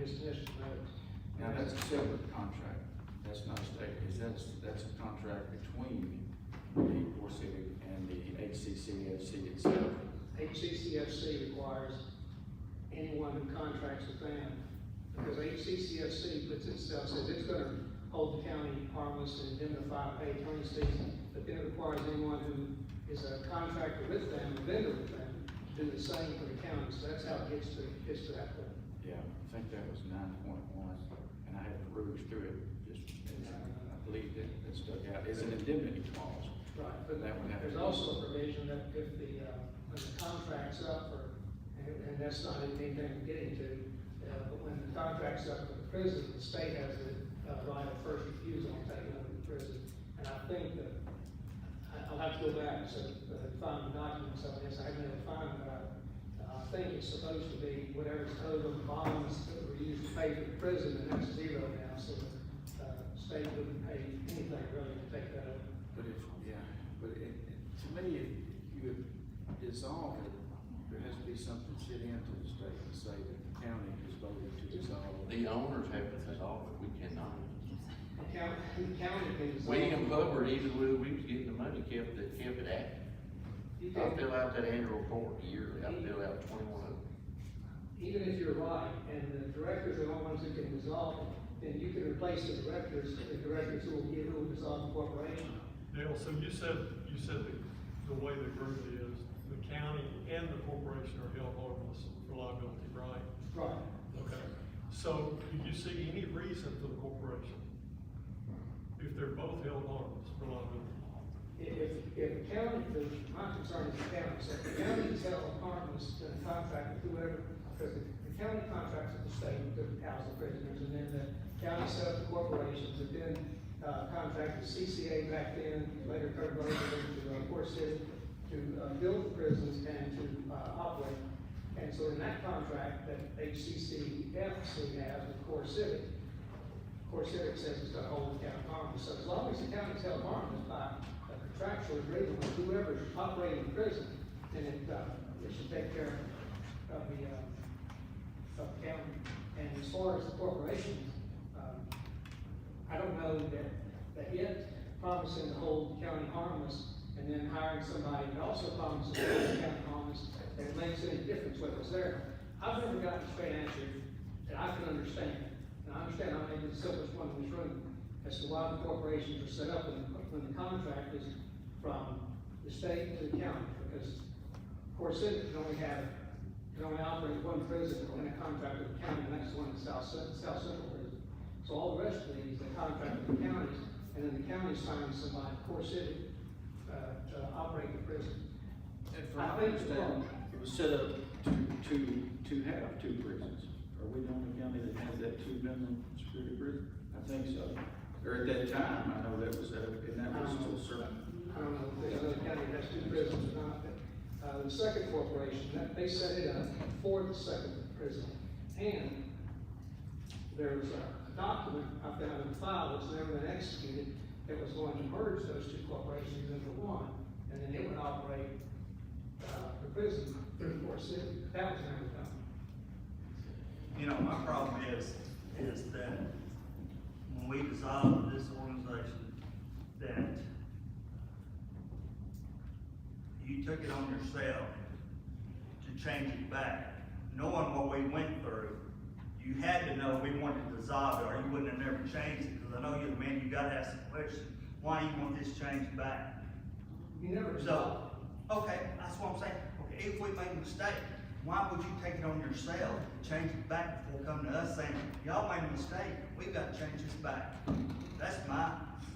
dismissed from those. Now, that's a separate contract. That's not a state, that's a contract between the Core Civic and the HCCFC itself. HCCFC requires anyone who contracts with them, because HCCFC puts itself, says it's gonna hold the county harmless and indemnify, pay attorney's fees, but then it requires anyone who is a contractor with them, a vendor with them, to do the same for the county, so that's how it gets to that point. Yeah, I think that was 9.1, and I had to peruse through it, I believe that stuck out. It's an indemnity clause. Right, but that would have to there's be- also a provision that if when the contract's up, and that's not anything we're getting to, but when the contract's up for the prison, the state has the right of first refusal on taking over the prison. And I think that, I'll have to go back and find the documents on this, I haven't been able to find them, but I think it's supposed to be whatever's owed on the bonds that were used to pay for the prison, and that's zero now, so the state wouldn't pay anything really to take that over. But to me, if you dissolve it, there has to be something set into the state to say that the county has voted to dissolve it. The owners have to dissolve it, we cannot. The county can dissolve. William Hubbard, even when we was getting the money, kept it active. I fill out that annual report yearly, I fill out 21 of them. Even if you're right, and the directors are the ones who can dissolve it, then you can replace the directors who will dissolve the corporation. Dale, so you said the way the group is, the county and the corporation are held harmless for liability, right? Right. Okay, so do you see any reason for the corporation if they're both held harmless for liability? If the county, my concern is the county, so if the county is held harmless in a contract with whoever, because the county contracts with the state to house the prisoners, and then the county set up the corporations, and then contracted CCA back then, later turned over to Core City, to build the prisons and to operate. And so in that contract that HCCFC has with Core Civic says it's gonna hold the county harmless. So as long as the county's held harmless by a contractual agreement with whoever's operating the prison, then it should take care of the county. And as far as the corporations, I don't know that yet promising to hold the county harmless and then hiring somebody that also promises to hold the county harmless, that it makes any difference whether it's there. I've never gotten a straight answer that I can understand. And I understand I'm maybe the simplest one in this room as to why the corporations are set up when the contract is from the state to the county, because Core Civic can only operate one prison in a contract with the county, and that's the one in South Central prison. So all the rest of these, they contract with the counties, and then the counties find somebody, Core Civic, to operate the prison. And from my understanding, it was set up to have two prisons. Are we the only county that has that two minimum security prison? I think so. Or at that time, I know that was, and that was still certain. I don't know if there's another county that has two prisons or not, but, the second corporation, they set it up for the second prison. And there was a document I found in the file that's never been executed that was going to merge those two corporations into one, and then it would operate, the prison through Core City. That was never done. You know, my problem is that when we dissolved this organization, that you took it on yourself to change it back. Knowing what we went through, you had to know we wanted to dissolve it, or you wouldn't have never changed it, because I know you're the man, you gotta ask the question, why you want this changed back? You never So, okay, that's what I'm saying. Okay, if we made a mistake, why would you take it on yourself, change it back before coming to us saying, y'all made a mistake, we've got to change this back? That's my.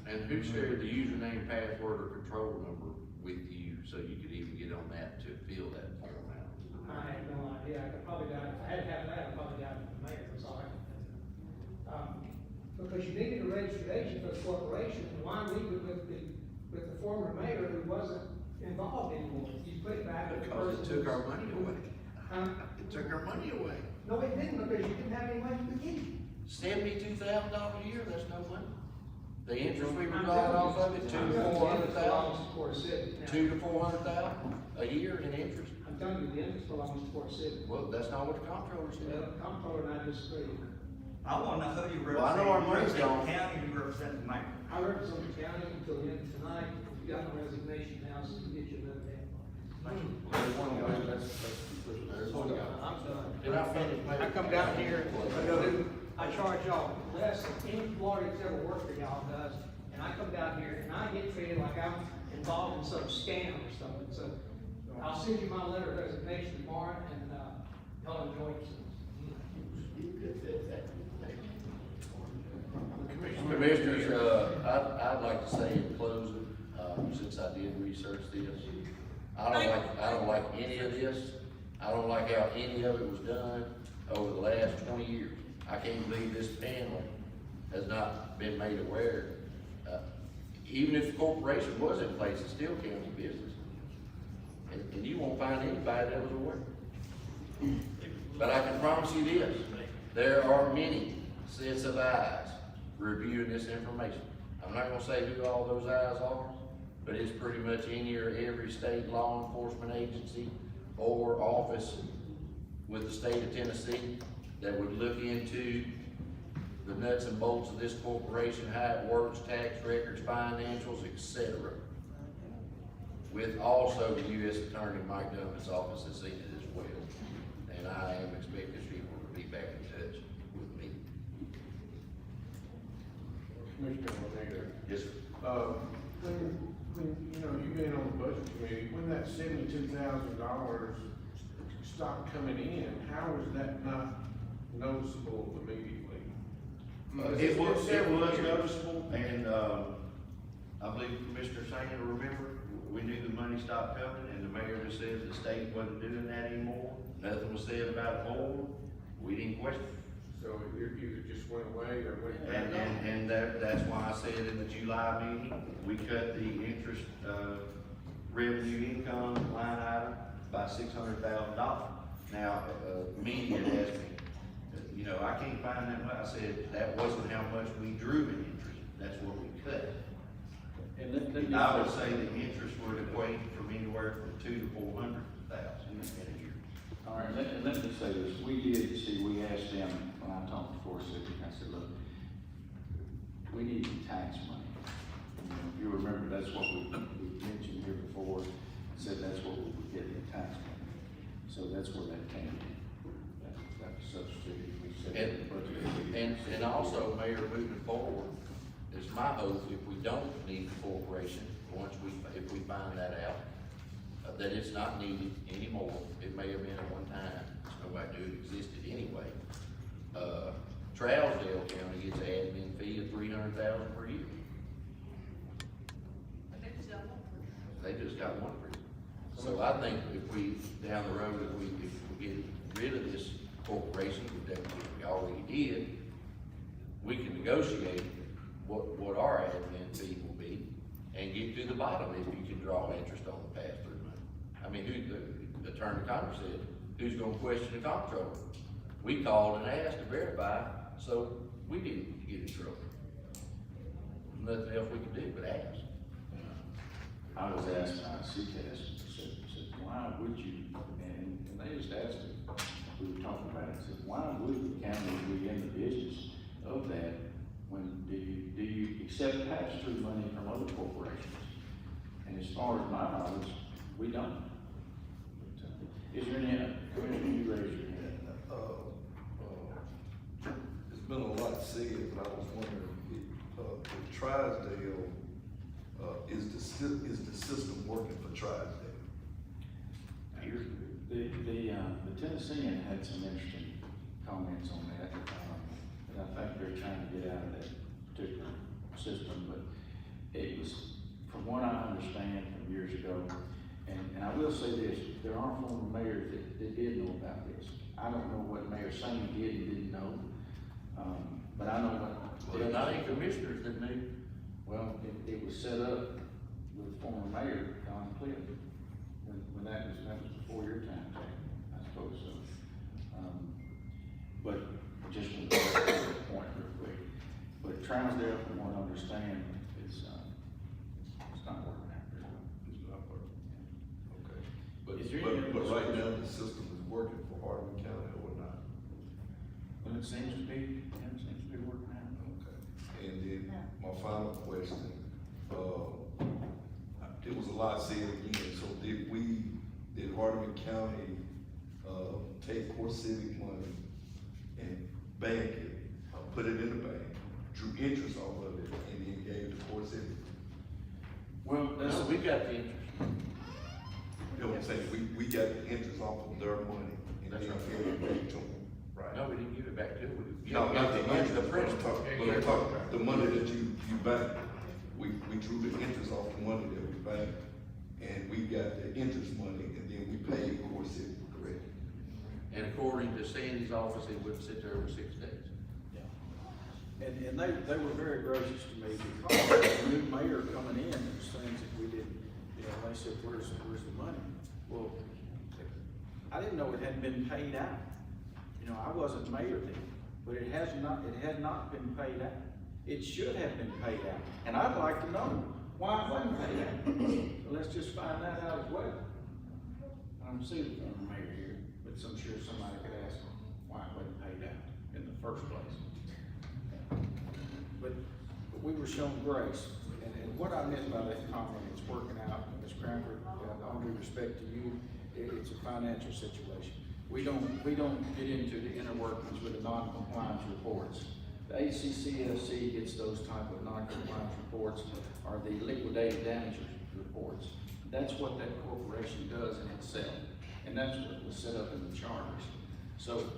And who shared the username, password, or control number with you, so you could even get on that to fill that form out? I have no idea. I could probably got it. If I had to have that, I probably got it from the mayor, that's all I can think. Because you needed a registration for the corporation, and why leave it with the former mayor who wasn't involved anymore? You put it back with the person. Because it took our money away. Huh? It took our money away. No, it didn't, because you didn't have any money to begin. $72,000 a year, that's no money. The interest we were drawing off of it, $200,000 to $400,000. $200,000 to $400,000 a year in interest. I'm telling you, the interest belongs to Core City. Well, that's not what the comptroller said. Well, the comptroller and I disagree. I wanna know who you Well, I know our money's represent. gone. The county, you represent the mayor. I represent the county until the end of tonight. If you got my resignation now, so we get you another day. I'm done. Did I finish? I come down here, I charge y'all less than any employee that's ever worked for y'all does, and I come down here and I get treated like I'm involved in some scam or something, so I'll send you my letter of resignation tomorrow, and, y'all enjoy it. Commissioners, I'd like to say in closing, since I did research this, I don't like any of this. I don't like how any of it was done over the last 20 years. I can't believe this panel has not been made aware. Even if the corporation was in place, it's still county business. And you won't find anybody that was aware. But I can promise you this, there are many sets of eyes reviewing this information. I'm not gonna say who all those eyes are, but it's pretty much any or every state law enforcement agency or office with the state of Tennessee that would look into the nuts and bolts of this corporation, how it works, tax records, financials, etc. With also the U.S. Attorney Mike Duncan's office has seen it as well. And I am expecting people to be back in touch with me. Commissioner Mayor. Yes, sir. When, you know, you've been on the budget committee, when that $72,000 stopped coming in, how was that not noticeable immediately? It was noticeable, and, I believe Commissioner Sanger, remember, we knew the money stopped coming, and the mayor just said the state wasn't doing that anymore. Nothing was said about it forward. We didn't question it. So it either just went away or went back on? And that's why I said in the July meeting, we cut the interest, revenue income line item by $600,000. Now, media asked me, you know, I can't find that much. I said, that wasn't how much we drew in interest. That's what we cut. And I would say the interest would equate from anywhere from $200,000 to $400,000 in a year. All right, let me say this, we asked them, when I talked to Forest City, I said, look, we need some tax money. You know, if you remember, that's what we mentioned here before, said that's what we would get in tax money. So that's where that came in. That was substituted, we said in the budget. And also, Mayor, moving forward, it's my hope if we don't need the corporation, if we find that out, that it's not needed anymore. It may have been at one time, there's no idea it existed anyway. Trousdale County gets an admin fee of $300,000 per year. They just got one for you. So I think if we, down the road, if we get rid of this corporation, which we already did, we can negotiate what our admin fee will be and get to the bottom if you can draw interest on the pass-through money. I mean, the Attorney Congress said, who's gonna question the comptroller? We called and asked to verify, so we didn't get in trouble. Nothing else we can do but ask. I was asked by CCAS, said, why would you, and they just asked it, we were talking about it, said, why would the county be in the business of that when do you accept pass-through money from other corporations? And as far as my knowledge, we don't. But, is there any, Commissioner, you raise your hand? There's been a lot said, but I was wondering, if Trisdale, is the system working for Trisdale? The Tennessean had some interesting comments on that. And I think they're trying to get out of that particular system, but it was, from what I understand from years ago, and I will say this, there are former mayors that did know about this. I don't know what Mayor Sanger did and didn't know, but I know what. Well, there are 9 commissioners that knew. Well, it was set up with former mayor Don Cliff, when that was before your time, Jack, I suppose so. But just to make a point real quick, but Trousdale, from what I understand, it's not working out very well. It's not working. Okay. But right now, the system is working for Hardeman County or not? Well, it seems to be, question. There was a lot said again, so did Hardeman County, take core civic money and bank it, put it in the bank, drew interest off of it, and then gave the core civic? Well, no, we got the interest. You know what I'm saying, we got the interest off of their money, and then gave it back to them. Right. No, we didn't give it back to them. No, not the interest, the but I'm principal. talking, the money that you banked, we drew the interest off the money that we banked, and we got the interest money, and then we paid core civic, correct? And according to Sandy's office, it wouldn't sit there over 6 days. And they were very gracious to me because the new mayor coming in, there's things that we didn't, they said, where's the money? Well, I didn't know it hadn't been paid out. I wasn't mayor then, but it had not been paid out. It should have been paid out. And I'd like to know why it wasn't paid out. So let's just find that out as well. I don't see the former mayor here, but I'm sure somebody could ask him why it wasn't paid out in the first place. But we were shown grace, and what I meant by that comment, it's working out, Ms. Cranford, all due respect to you, it's a financial situation. We don't get into the inner workings with the non-compliance reports. The ACCSC gets those type of non-compliance reports, or the liquidated damages reports. That's what that corporation does in itself, and that's what was set up in the charters. So,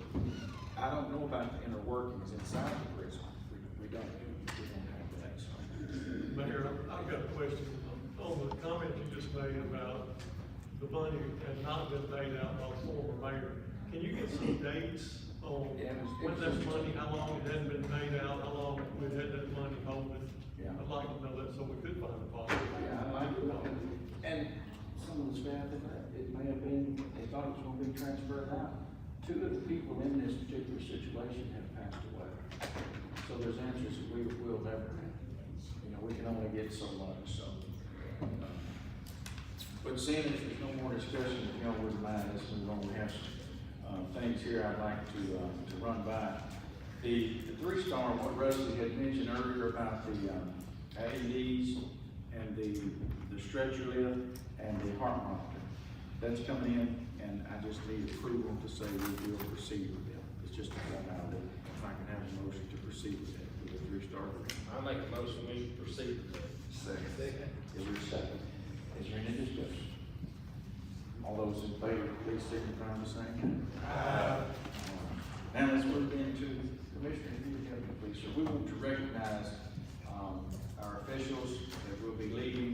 I don't know about the inner workings inside the prison. We don't have that, so. Mayor, I've got a question on the comment you just made about the money had not been paid out by the former mayor. Can you get some dates on when that money, how long it hadn't been paid out, how long we had that money holding? Yeah. I'd like to know that so we could find a policy. Yeah, I'd like to know. And some of the staff, it may have been, they thought it was gonna be transferred out. 2 of the people in this particular situation have passed away. So there's answers that we'll never have. We can only get so much, so. But seeing as there's no more discussion, if y'all wouldn't mind, let's move on. We have some things here I'd like to run by. The 3-star, what Rusty had mentioned earlier about the AEDs and the stretcher lift and the heart monitor. That's coming in, and I just need approval to say we will proceed with them. It's just a formality. If I can have a motion to proceed with that, with the 3-star. I'll make a motion, we proceed. Second. Is there a second? Is there any discussion? All those in favor, please signify by saying aye. Now let's move into Commissioner, if you would help me, please, sir. We want to recognize our officials that will be leaving,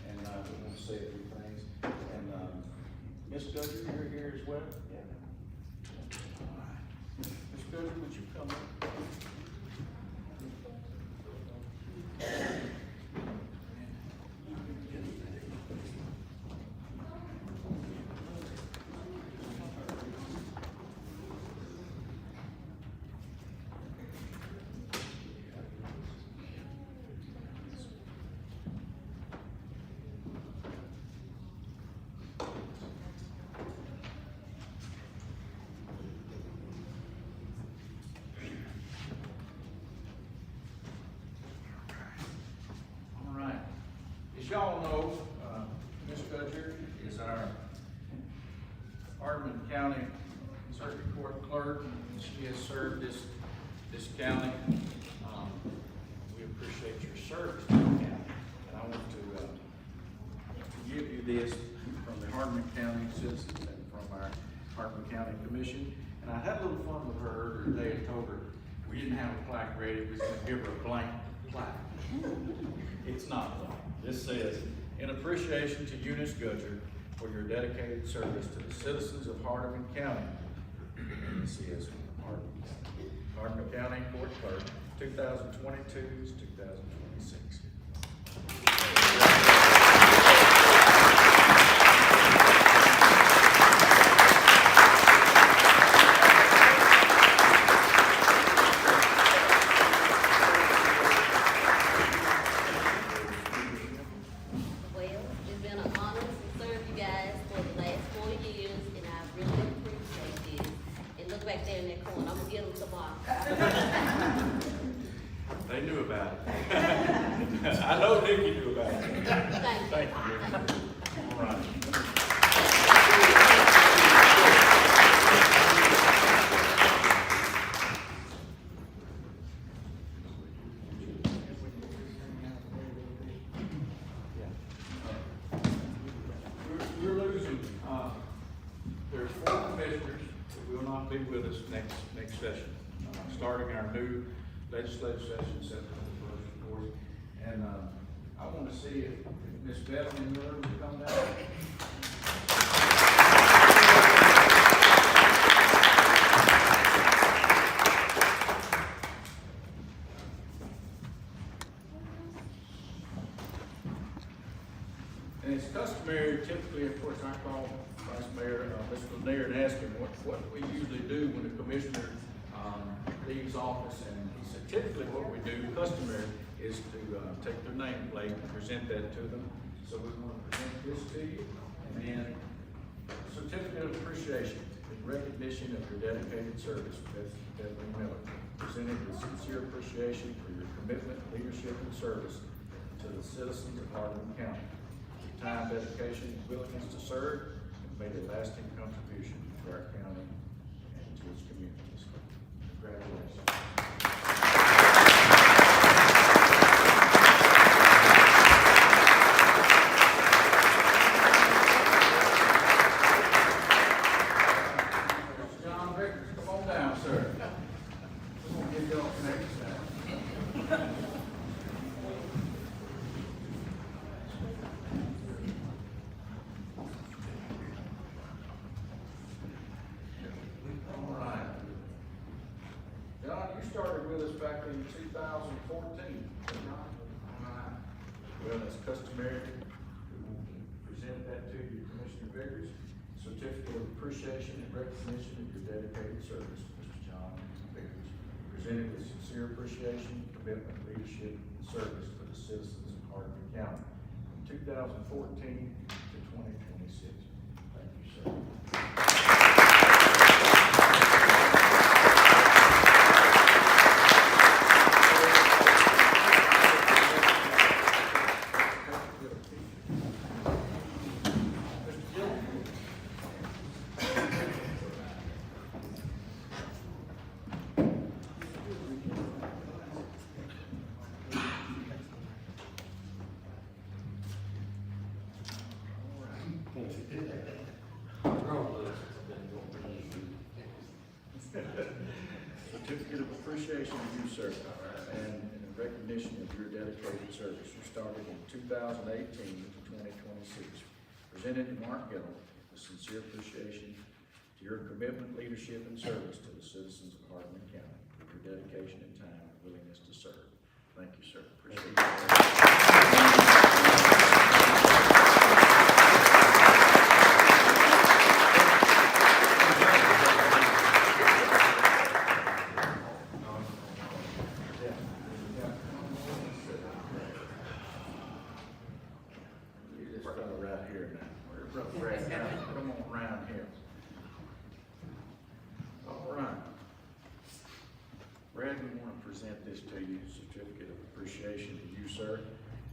and we want to say a few things. And Ms. Dudley, you're here as well? Yeah. All right. Ms. Dudley, would you come up? As y'all know, Ms. Gudger is our Hardeman County Circuit Court Clerk. She has served this county. We appreciate your service to the county. And I want to give you this from the Hardeman County citizens and from our Hardeman County Commission. And I had a little fun with her earlier today and told her we didn't have a plaque ready. We were going to give her a blank plaque. It's not blank. This says, in appreciation to Eunice Gudger for your dedicated service to the citizens of Hardeman County. This is Hardeman County Court Clerk, 2022 to 2026. They knew about it. I know Nikki knew about it. Thank you, Nikki. All right. We're losing, there's 4 commissioners that will not be with us next session. Starting our new legislative session, September 1st, of course. And, I want to see if Ms. Bethany Miller would come down. And it's customary, typically, of course, I call Vice Mayor, Mr. Lanier, and ask him what we usually do when a commissioner, leaves office. And he said, typically what we do, customary, is to, take their nameplate and present that to them. So we want to present this to you, and then certificate of appreciation in recognition of your dedicated service, Bethany Miller. Presented with sincere appreciation for your commitment, leadership, and service to the citizens of Hardeman County. Your time, dedication, and willingness to serve have made a lasting contribution to our county and to its communities. Congratulations. Back in 2014. Well, as customary, we will present that to you, Commissioner Vickers. Certificate of appreciation and recognition of your dedicated service, Mr. John Vickers. Presented with sincere appreciation, commitment, leadership, and service to the citizens of Hardeman County from 2014 to 2026. Thank you, sir. Certificate of appreciation of you, sir, and in recognition of your dedicated service. You started in 2018 to 2026. Presented to Mark Gill with sincere appreciation to your commitment, leadership, and service to the citizens of Hardeman County, for your dedication and time and willingness to serve. Thank you, sir. Appreciate it. Come on around here. All right. Brad, we want to present this to you, certificate of appreciation to you, sir,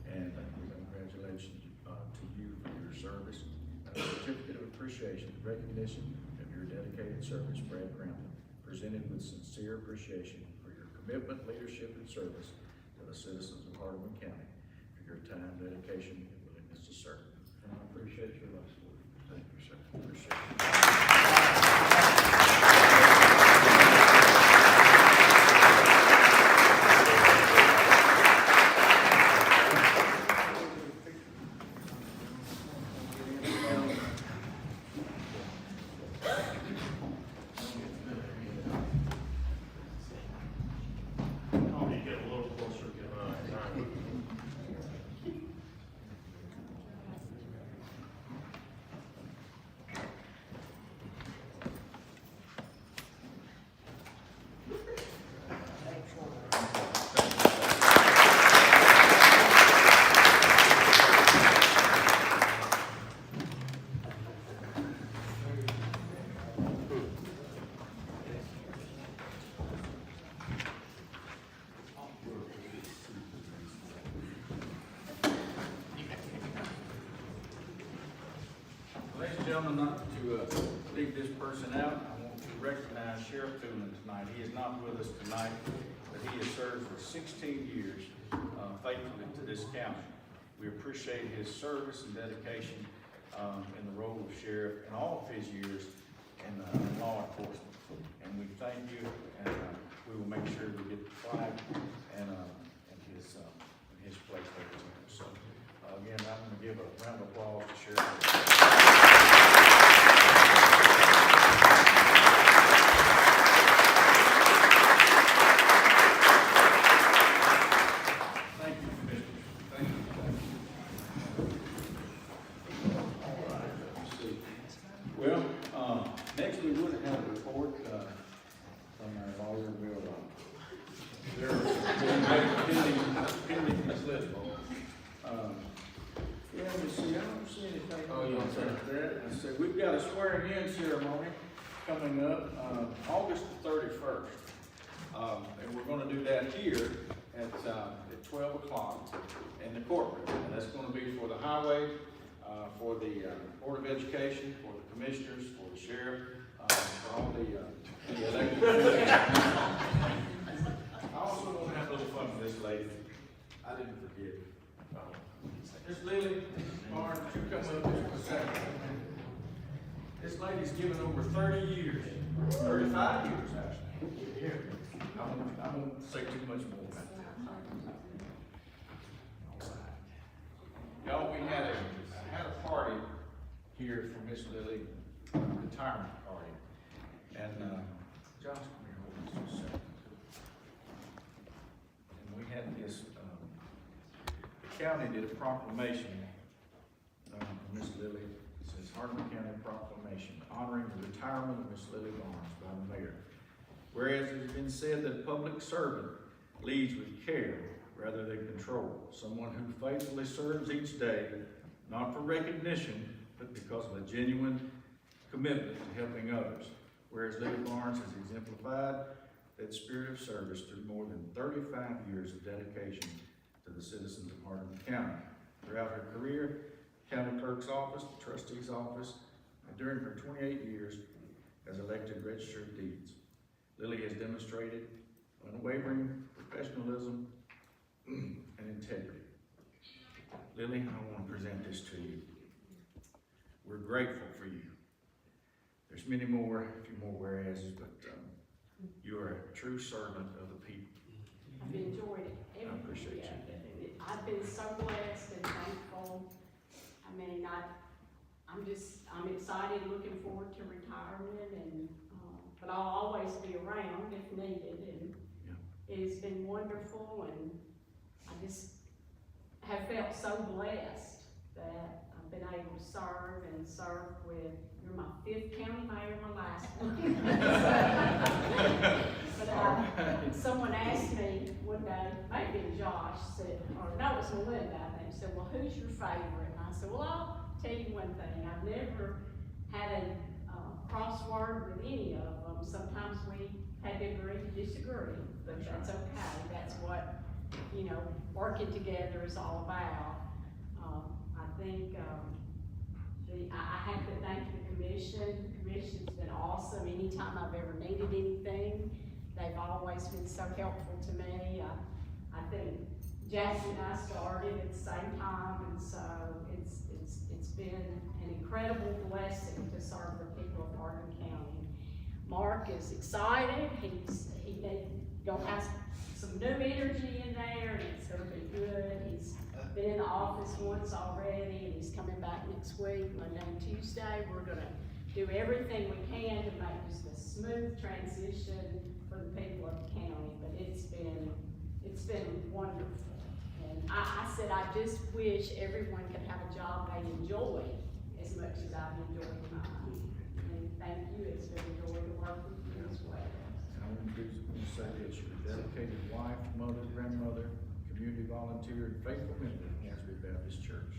and congratulations to you for your service. Certificate of appreciation, recognition of your dedicated service, Brad Crampton, presented with sincere appreciation for your commitment, leadership, and service to the citizens of Hardeman County, for your time, dedication, and willingness to serve. And I appreciate your love. Thank you, sir. Appreciate it. gentlemen, not to leave this person out, I want to recognize Sheriff Tooman tonight. He is not with us tonight, but he has served for 16 years faithfully to this county. We appreciate his service and dedication in the role of sheriff and all of his years in law enforcement. And we thank you, and we will make sure we get the flag and his place there too. So again, I'm going to give a round of applause to Sheriff. Thank you, Commissioner. Thank you. All right, let's see. Well, next we would have a report from our lawyer, Will. Pending this list. Yeah, let me see, I don't see anything. Oh, yeah, sir. That, I said, we've got a swearing in ceremony coming up, August the 31st. And we're gonna do that here at 12 o'clock in the courtroom. And that's gonna be for the highway, for the Board of Education, for the commissioners, for the sheriff, for all the elected officials. I also want to have a little fun with this lady. I didn't forget. Miss Lily Barnes, you come up here for a second. This lady's given over 30 years, 35 years actually. Here, I won't say too much more about that. All right. Y'all, we had a party here for Miss Lily, retirement party. And Josh, come here, hold on just a second. And we had this, the county did a proclamation for Miss Lily. It says Hardeman County Proclamation honoring the retirement of Miss Lily Barnes by the mayor. Whereas it has been said that a public servant leads with care rather than control, someone who faithfully serves each day, not for recognition, but because of a genuine commitment to helping others. Whereas Lily Barnes has exemplified that spirit of service through more than 35 years of dedication to the citizens of Hardeman County. Throughout her career, county clerk's office, the trustee's office, and during her 28 years as elected register of deeds, Lily has demonstrated unwavering professionalism and integrity. Lily, I want to present this to you. We're grateful for you. There's a few more whereases, but you are a true servant of the people. I've enjoyed it. I appreciate you. I've been so blessed and thankful. I mean, I'm excited, looking forward to retirement, and but I'll always be around if needed. And it's been wonderful, and I just have felt so blessed that I've been able to serve with. You're my 5th county mayor, my last one. But someone asked me one day, maybe Josh said, or no, it was Melinda, I think, said, well, who's your favorite? And I said, well, I'll tell you one thing. I've never had a crossword with any of them. Sometimes we had to agree to disagree, but that's okay. That's what, working together is all about. I think I have to thank the commission. The commission's been awesome. Anytime I've ever needed anything, they've always been so helpful to me. I think Jackie and I started at the same time, and so it's been an incredible blessing to serve the people of Hardeman County. Mark is excited. He's gonna have some new energy in there, and it's gonna be good. He's been in the office once already, and he's coming back next week, Monday and Tuesday. We're gonna do everything we can to make just a smooth transition for the people of the county, but it's been wonderful. And I said I just wish everyone could have a job they enjoy as much as I've enjoyed mine. And thank you, it's been a joy to work with you as well. I want to say that you're a dedicated wife, mother, grandmother, community volunteer, and faithful member of Hansbury Baptist Church.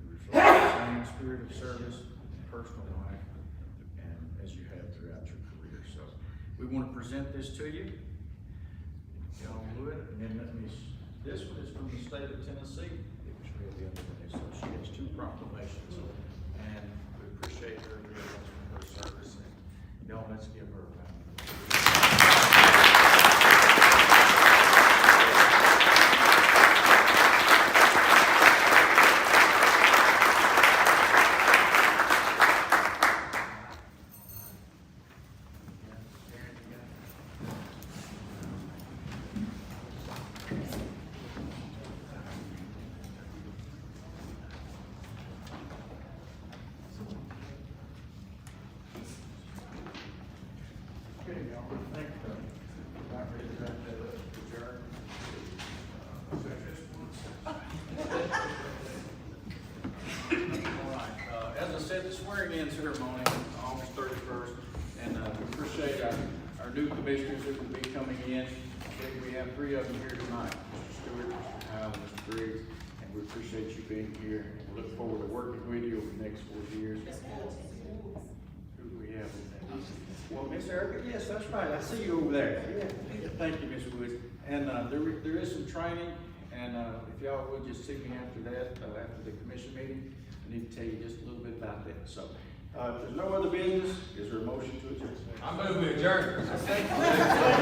You reflect the same spirit of service in personal life and as you have throughout your career. So we want to present this to you. Y'all would, and then this one is from the state of Tennessee. It was read the other day, so she has 2 proclamations, and we appreciate appreciate her very much for her service, and y'all, let's give her a round. Okay, y'all, I think, about ready to wrap that up, adjourn. All right, as I said, the swearing-in ceremony, August 31st, and we appreciate our new commissioners that will be coming in. I think we have 3 of them here tonight, Mr. Stewart, Mr. Howell, and Mr. Briggs, and we appreciate you being here, and we look forward to working with you over the next 4 years. Who do we have? Well, Miss Erica, yes, that's right, I see you over there. Yeah. Thank you, Miss Woods. And there is some training, and if y'all would just see me after that, after the commission meeting, I need to tell you just a little bit about that. So, if there's no other business, is there a motion to adjourn? I move we adjourn. Thank you.